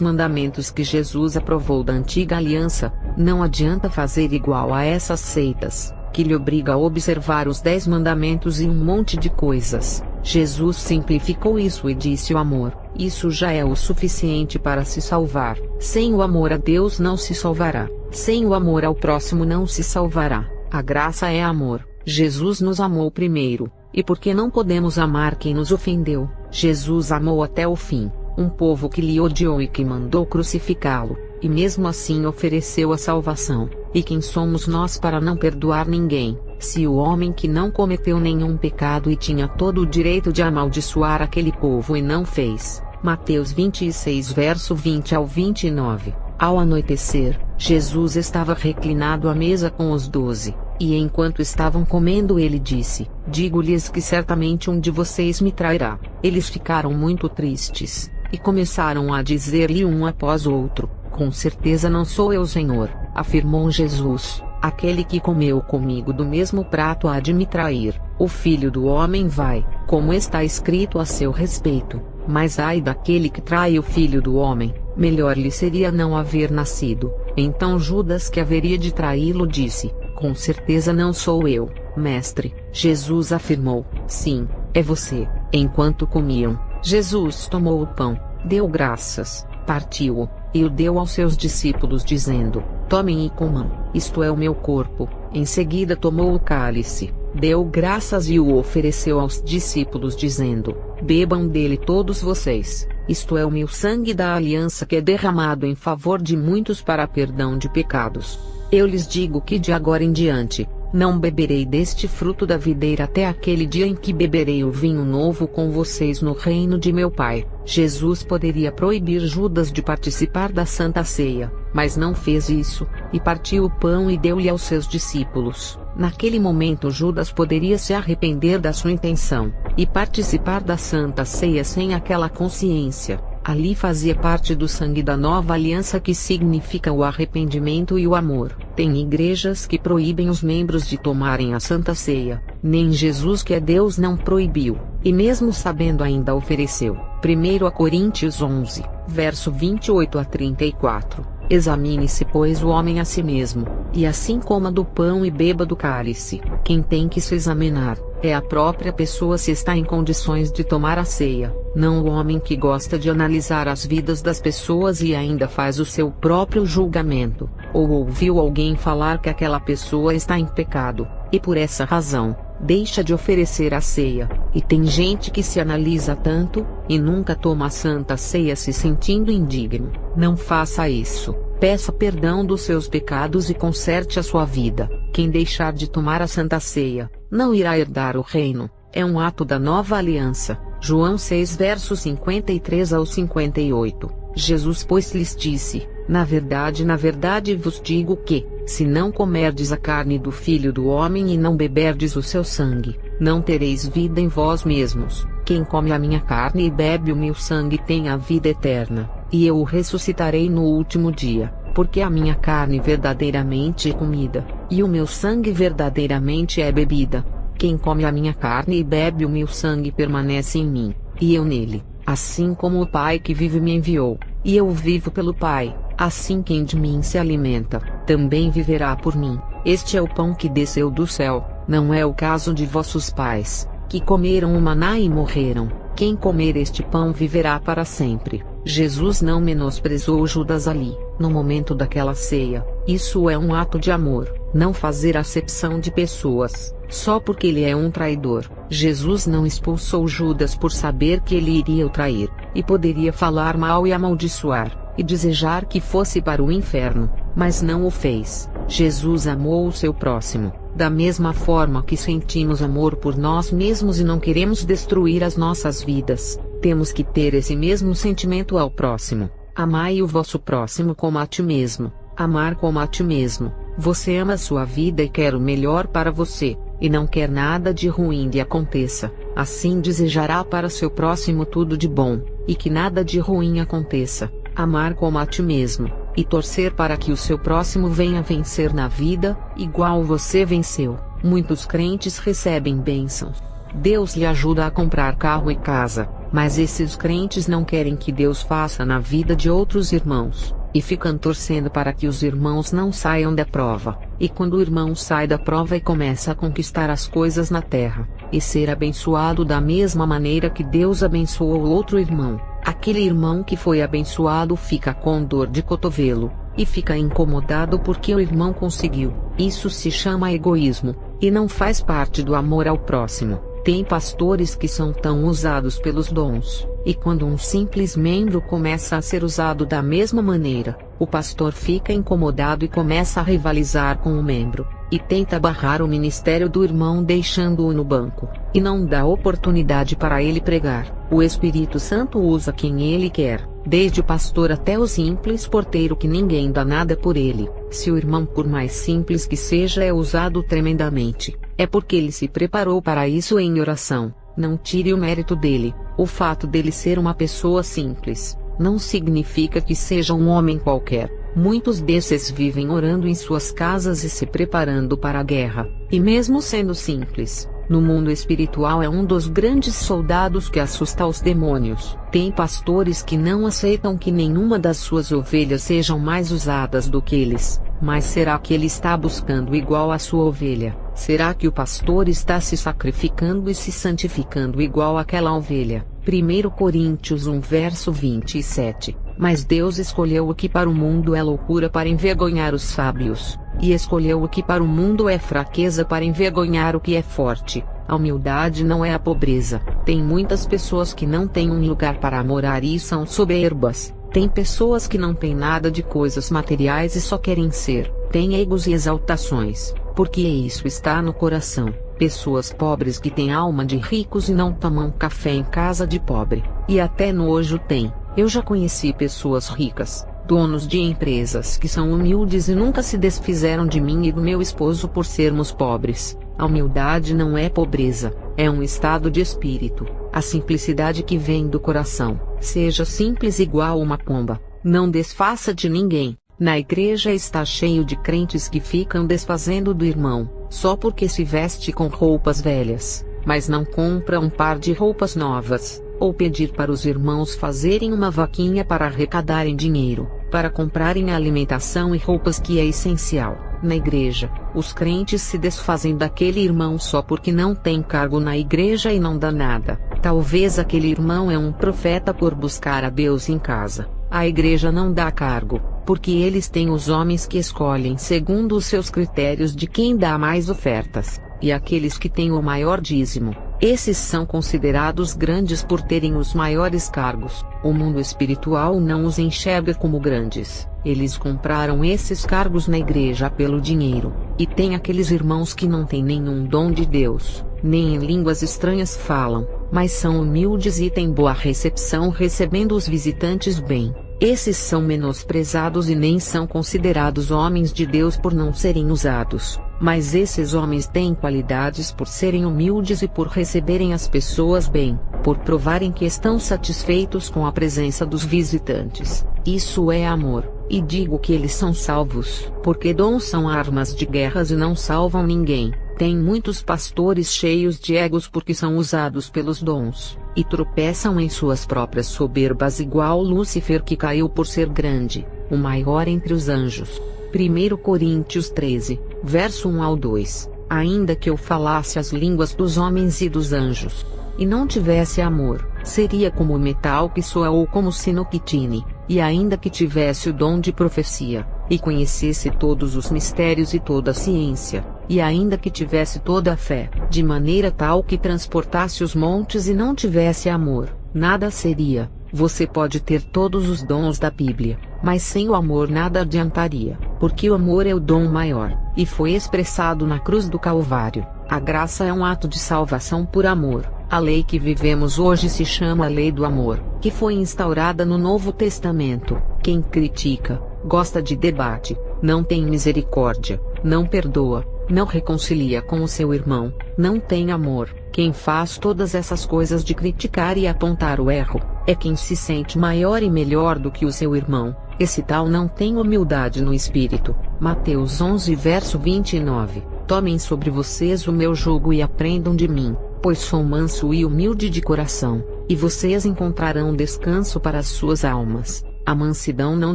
mandamentos que Jesus aprovou da antiga aliança. Não adianta fazer igual a essas seitas, que lhe obriga a observar os 10 mandamentos e um monte de coisas. Jesus simplificou isso e disse: o amor, isso já é o suficiente para se salvar. Sem o amor a Deus não se salvará. Sem o amor ao próximo não se salvará. A graça é amor. Jesus nos amou primeiro, e porque não podemos amar quem nos ofendeu, Jesus amou até o fim, um povo que lhe odiou e que mandou crucificá-lo, e mesmo assim ofereceu a salvação. E quem somos nós para não perdoar ninguém, se o homem que não cometeu nenhum pecado e tinha todo o direito de amaldiçoar aquele povo e não fez? Mateus 26 verso 20 ao 29. Ao anoitecer, Jesus estava reclinado à mesa com os 12, e enquanto estavam comendo ele disse: Digo-lhes que certamente um de vocês me trairá. Eles ficaram muito tristes, e começaram a dizer-lhe um após outro: Com certeza não sou eu, Senhor. Afirmou Jesus: Aquele que comeu comigo do mesmo prato há de me trair. O Filho do Homem vai, como está escrito a seu respeito. Mas ai daquele que trai o Filho do Homem, melhor lhe seria não haver nascido. Então Judas, que haveria de traí-lo, disse: Com certeza não sou eu, mestre. Jesus afirmou: Sim, é você. Enquanto comiam, Jesus tomou o pão, deu graças, partiu-o, e o deu aos seus discípulos dizendo: Tomem e comam, isto é o meu corpo. Em seguida tomou o cálice, deu graças e o ofereceu aos discípulos dizendo: Bebam dele todos vocês, isto é o meu sangue da aliança que é derramado em favor de muitos para perdão de pecados. Eu lhes digo que de agora em diante, não beberei deste fruto da videira até aquele dia em que beberei o vinho novo com vocês no reino de meu Pai. Jesus poderia proibir Judas de participar da Santa Ceia, mas não fez isso, e partiu o pão e deu-lhe aos seus discípulos. Naquele momento Judas poderia se arrepender da sua intenção, e participar da Santa Ceia sem aquela consciência. Ali fazia parte do sangue da nova aliança, que significa o arrependimento e o amor. Tem igrejas que proíbem os membros de tomarem a Santa Ceia. Nem Jesus, que é Deus, não proibiu, e mesmo sabendo ainda ofereceu. 1 Coríntios 11, verso 28 a 34. Examine-se, pois, o homem a si mesmo, e assim coma do pão e beba do cálice. Quem tem que se examinar é a própria pessoa, se está em condições de tomar a ceia, não o homem que gosta de analisar as vidas das pessoas e ainda faz o seu próprio julgamento, ou ouviu alguém falar que aquela pessoa está em pecado, e por essa razão, deixa de oferecer a ceia. E tem gente que se analisa tanto, e nunca toma a Santa Ceia se sentindo indigno. Não faça isso. Peça perdão dos seus pecados e conserte a sua vida. Quem deixar de tomar a Santa Ceia, não irá herdar o reino. É um ato da nova aliança. João 6 versos 53 ao 58. Jesus, pois, lhes disse: na verdade vos digo que, se não comerdes a carne do Filho do Homem e não beberdes o seu sangue, não tereis vida em vós mesmos. Quem come a minha carne e bebe o meu sangue tem a vida eterna, e eu o ressuscitarei no último dia, porque a minha carne verdadeiramente é comida, e o meu sangue verdadeiramente é bebida. Quem come a minha carne e bebe o meu sangue permanece em mim, e eu nele, assim como o Pai que vive me enviou, e eu vivo pelo Pai. Assim quem de mim se alimenta, também viverá por mim. Este é o pão que desceu do céu, não é o caso de vossos pais, que comeram o maná e morreram. Quem comer este pão viverá para sempre. Jesus não menosprezou Judas ali, no momento daquela ceia. Isso é um ato de amor. não fazer acepção de pessoas, só porque ele é um traidor. Jesus não expulsou Judas por saber que ele iria o trair, e poderia falar mal e amaldiçoar, e desejar que fosse para o inferno, mas não o fez. Jesus amou o seu próximo, da mesma forma que sentimos amor por nós mesmos e não queremos destruir as nossas vidas, temos que ter esse mesmo sentimento ao próximo. Amai o vosso próximo como a ti mesmo. Amar como a ti mesmo. Você ama a sua vida e quer o melhor para você, e não quer nada de ruim lhe aconteça. Assim desejará para seu próximo tudo de bom, e que nada de ruim aconteça. Amar como a ti mesmo, e torcer para que o seu próximo venha vencer na vida, igual você venceu. Muitos crentes recebem bênçãos. Deus lhe ajuda a comprar carro e casa, mas esses crentes não querem que Deus faça na vida de outros irmãos, e ficam torcendo para que os irmãos não saiam da prova. E quando o irmão sai da prova e começa a conquistar as coisas na terra, e ser abençoado da mesma maneira que Deus abençoou o outro irmão, aquele irmão que foi abençoado fica com dor de cotovelo, e fica incomodado porque o irmão conseguiu. Isso se chama egoísmo, e não faz parte do amor ao próximo. Tem pastores que são tão usados pelos dons, e quando um simples membro começa a ser usado da mesma maneira, o pastor fica incomodado e começa a rivalizar com o membro, e tenta barrar o ministério do irmão deixando-o no banco, e não dá oportunidade para ele pregar. O Espírito Santo usa quem ele quer, desde o pastor até o simples porteiro que ninguém dá nada por ele. Se o irmão, por mais simples que seja, é usado tremendamente, é porque ele se preparou para isso em oração. Não tire o mérito dele. O fato dele ser uma pessoa simples, não significa que seja um homem qualquer. Muitos desses vivem orando em suas casas e se preparando para a guerra, e mesmo sendo simples, no mundo espiritual é um dos grandes soldados que assusta os demônios. Tem pastores que não aceitam que nenhuma das suas ovelhas sejam mais usadas do que eles. Mas será que ele está buscando igual a sua ovelha? Será que o pastor está se sacrificando e se santificando igual àquela ovelha? 1 Coríntios 1 verso 27. Mas Deus escolheu o que para o mundo é loucura para envergonhar os sábios, e escolheu o que para o mundo é fraqueza para envergonhar o que é forte. A humildade não é a pobreza. Tem muitas pessoas que não têm um lugar para morar e são soberbas. Tem pessoas que não têm nada de coisas materiais e só querem ser. Tem egos e exaltações, porque isso está no coração. Pessoas pobres que têm alma de ricos e não tomam café em casa de pobre, e até nojo tem. Eu já conheci pessoas ricas, donos de empresas que são humildes e nunca se desfizeram de mim e do meu esposo por sermos pobres. A humildade não é pobreza, é um estado de espírito, a simplicidade que vem do coração. Seja simples igual uma pomba, não desfaça de ninguém. Na igreja está cheio de crentes que ficam desfazendo do irmão, só porque se veste com roupas velhas, mas não compra um par de roupas novas, ou pedir para os irmãos fazerem uma vaquinha para arrecadarem dinheiro, para comprarem alimentação e roupas que é essencial. Na igreja, os crentes se desfazem daquele irmão só porque não tem cargo na igreja e não dá nada. Talvez aquele irmão é um profeta por buscar a Deus em casa. A igreja não dá cargo, porque eles têm os homens que escolhem segundo os seus critérios de quem dá mais ofertas, e aqueles que têm o maior dízimo. Esses são considerados grandes por terem os maiores cargos. O mundo espiritual não os enxerga como grandes. Eles compraram esses cargos na igreja pelo dinheiro. E tem aqueles irmãos que não têm nenhum dom de Deus, nem em línguas estranhas falam, mas são humildes e têm boa recepção recebendo os visitantes bem. Esses são menosprezados e nem são considerados homens de Deus por não serem usados. Mas esses homens têm qualidades por serem humildes e por receberem as pessoas bem, por provarem que estão satisfeitos com a presença dos visitantes. Isso é amor, e digo que eles são salvos, porque dons são armas de guerras e não salvam ninguém. Tem muitos pastores cheios de egos porque são usados pelos dons, e tropeçam em suas próprias soberbas igual Lúcifer que caiu por ser grande, o maior entre os anjos. 1 Coríntios 13, verso 1 ao 2. Ainda que eu falasse as línguas dos homens e dos anjos, e não tivesse amor, seria como o metal que soa ou como sino que tine, e ainda que tivesse o dom de profecia, e conhecesse todos os mistérios e toda a ciência, e ainda que tivesse toda a fé, de maneira tal que transportasse os montes e não tivesse amor, nada seria. Você pode ter todos os dons da Bíblia, mas sem o amor nada adiantaria, porque o amor é o dom maior, e foi expressado na cruz do Calvário. A graça é um ato de salvação por amor. A lei que vivemos hoje se chama a lei do amor, que foi instaurada no Novo Testamento. Quem critica, gosta de debate, não tem misericórdia, não perdoa, não reconcilia com o seu irmão, não tem amor. Quem faz todas essas coisas de criticar e apontar o erro, é quem se sente maior e melhor do que o seu irmão. Esse tal não tem humildade no espírito. Mateus 11 verso 29. Tomem sobre vocês o meu jugo e aprendam de mim, pois sou manso e humilde de coração, e vocês encontrarão descanso para as suas almas. A mansidão não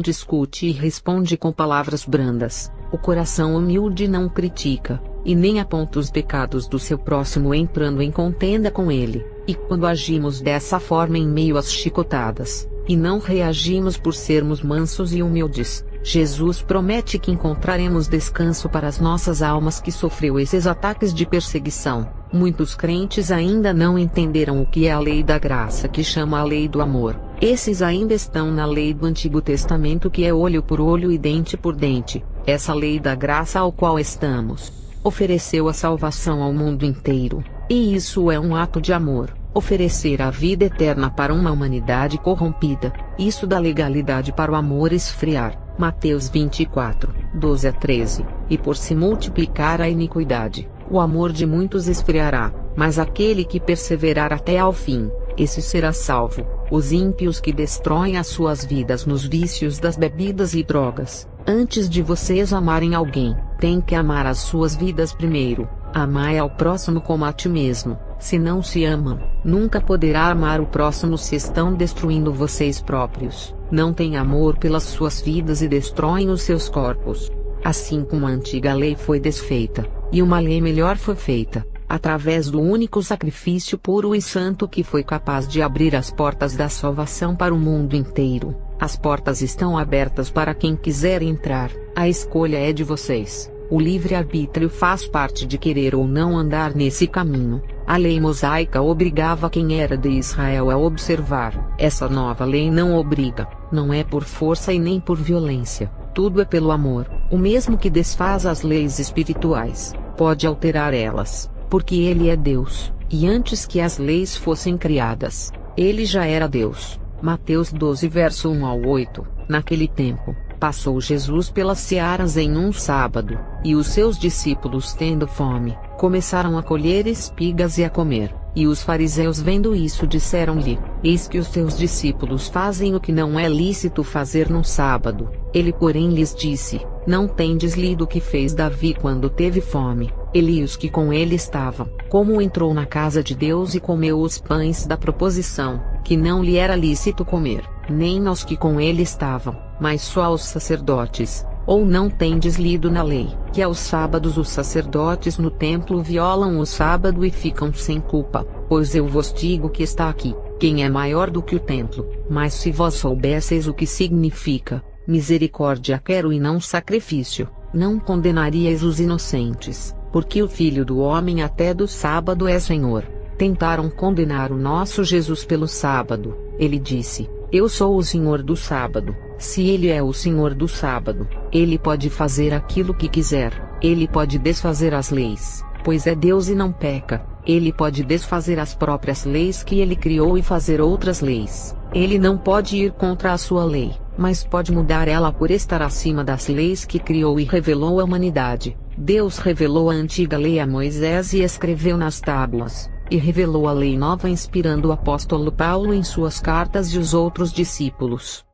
discute e responde com palavras brandas. O coração humilde não critica, e nem aponta os pecados do seu próximo entrando em contenda com ele. E quando agimos dessa forma em meio às chicotadas, e não reagimos por sermos mansos e humildes, Jesus promete que encontraremos descanso para as nossas almas que sofreu esses ataques de perseguição. Muitos crentes ainda não entenderam o que é a lei da graça que chama a lei do amor. Esses ainda estão na lei do Antigo Testamento que é olho por olho e dente por dente. Essa lei da graça ao qual estamos, ofereceu a salvação ao mundo inteiro, e isso é um ato de amor. Oferecer a vida eterna para uma humanidade corrompida, isso dá legalidade para o amor esfriar. Mateus 24, 12 a 13. E por se multiplicar a iniquidade, o amor de muitos esfriará, mas aquele que perseverar até ao fim, esse será salvo. Os ímpios que destroem as suas vidas nos vícios das bebidas e drogas, antes de vocês amarem alguém, têm que amar as suas vidas primeiro. Amai ao próximo como a ti mesmo. Se não se amam, nunca poderá amar o próximo se estão destruindo vocês próprios. Não têm amor pelas suas vidas e destroem os seus corpos. Assim como a antiga lei foi desfeita, e uma lei melhor foi feita, através do único sacrifício puro e santo que foi capaz de abrir as portas da salvação para o mundo inteiro. As portas estão abertas para quem quiser entrar, a escolha é de vocês. O livre-arbítrio faz parte de querer ou não andar nesse caminho. A lei mosaica obrigava quem era de Israel a observar. Essa nova lei não obriga, não é por força e nem por violência, tudo é pelo amor. O mesmo que desfaz as leis espirituais, pode alterar elas, porque ele é Deus, e antes que as leis fossem criadas, ele já era Deus. Mateus 12 verso 1 ao 8. Naquele tempo, passou Jesus pelas searas em um sábado, e os seus discípulos, tendo fome, começaram a colher espigas e a comer. E os fariseus, vendo isso, disseram-lhe: Eis que os teus discípulos fazem o que não é lícito fazer no sábado. Ele, porém, lhes disse: Não tendes lido o que fez Davi quando teve fome, ele e os que com ele estavam, como entrou na casa de Deus e comeu os pães da proposição, que não lhe era lícito comer, nem aos que com ele estavam, mas só aos sacerdotes. Ou não tendes lido na lei, que aos sábados os sacerdotes no templo violam o sábado e ficam sem culpa? Pois eu vos digo que está aqui, quem é maior do que o templo. Mas se vós soubesseis o que significa, misericórdia quero e não sacrifício, não condenaríeis os inocentes, porque o Filho do Homem até do sábado é Senhor. Tentaram condenar o nosso Jesus pelo sábado. Ele disse: Eu sou o Senhor do sábado. Se ele é o Senhor do sábado, ele pode fazer aquilo que quiser. Ele pode desfazer as leis, pois é Deus e não peca. Ele pode desfazer as próprias leis que ele criou e fazer outras leis. Ele não pode ir contra a sua lei, mas pode mudar ela por estar acima das leis que criou e revelou à humanidade. Deus revelou a antiga lei a Moisés e escreveu nas tábuas, e revelou a lei nova inspirando o apóstolo Paulo em suas cartas e os outros discípulos.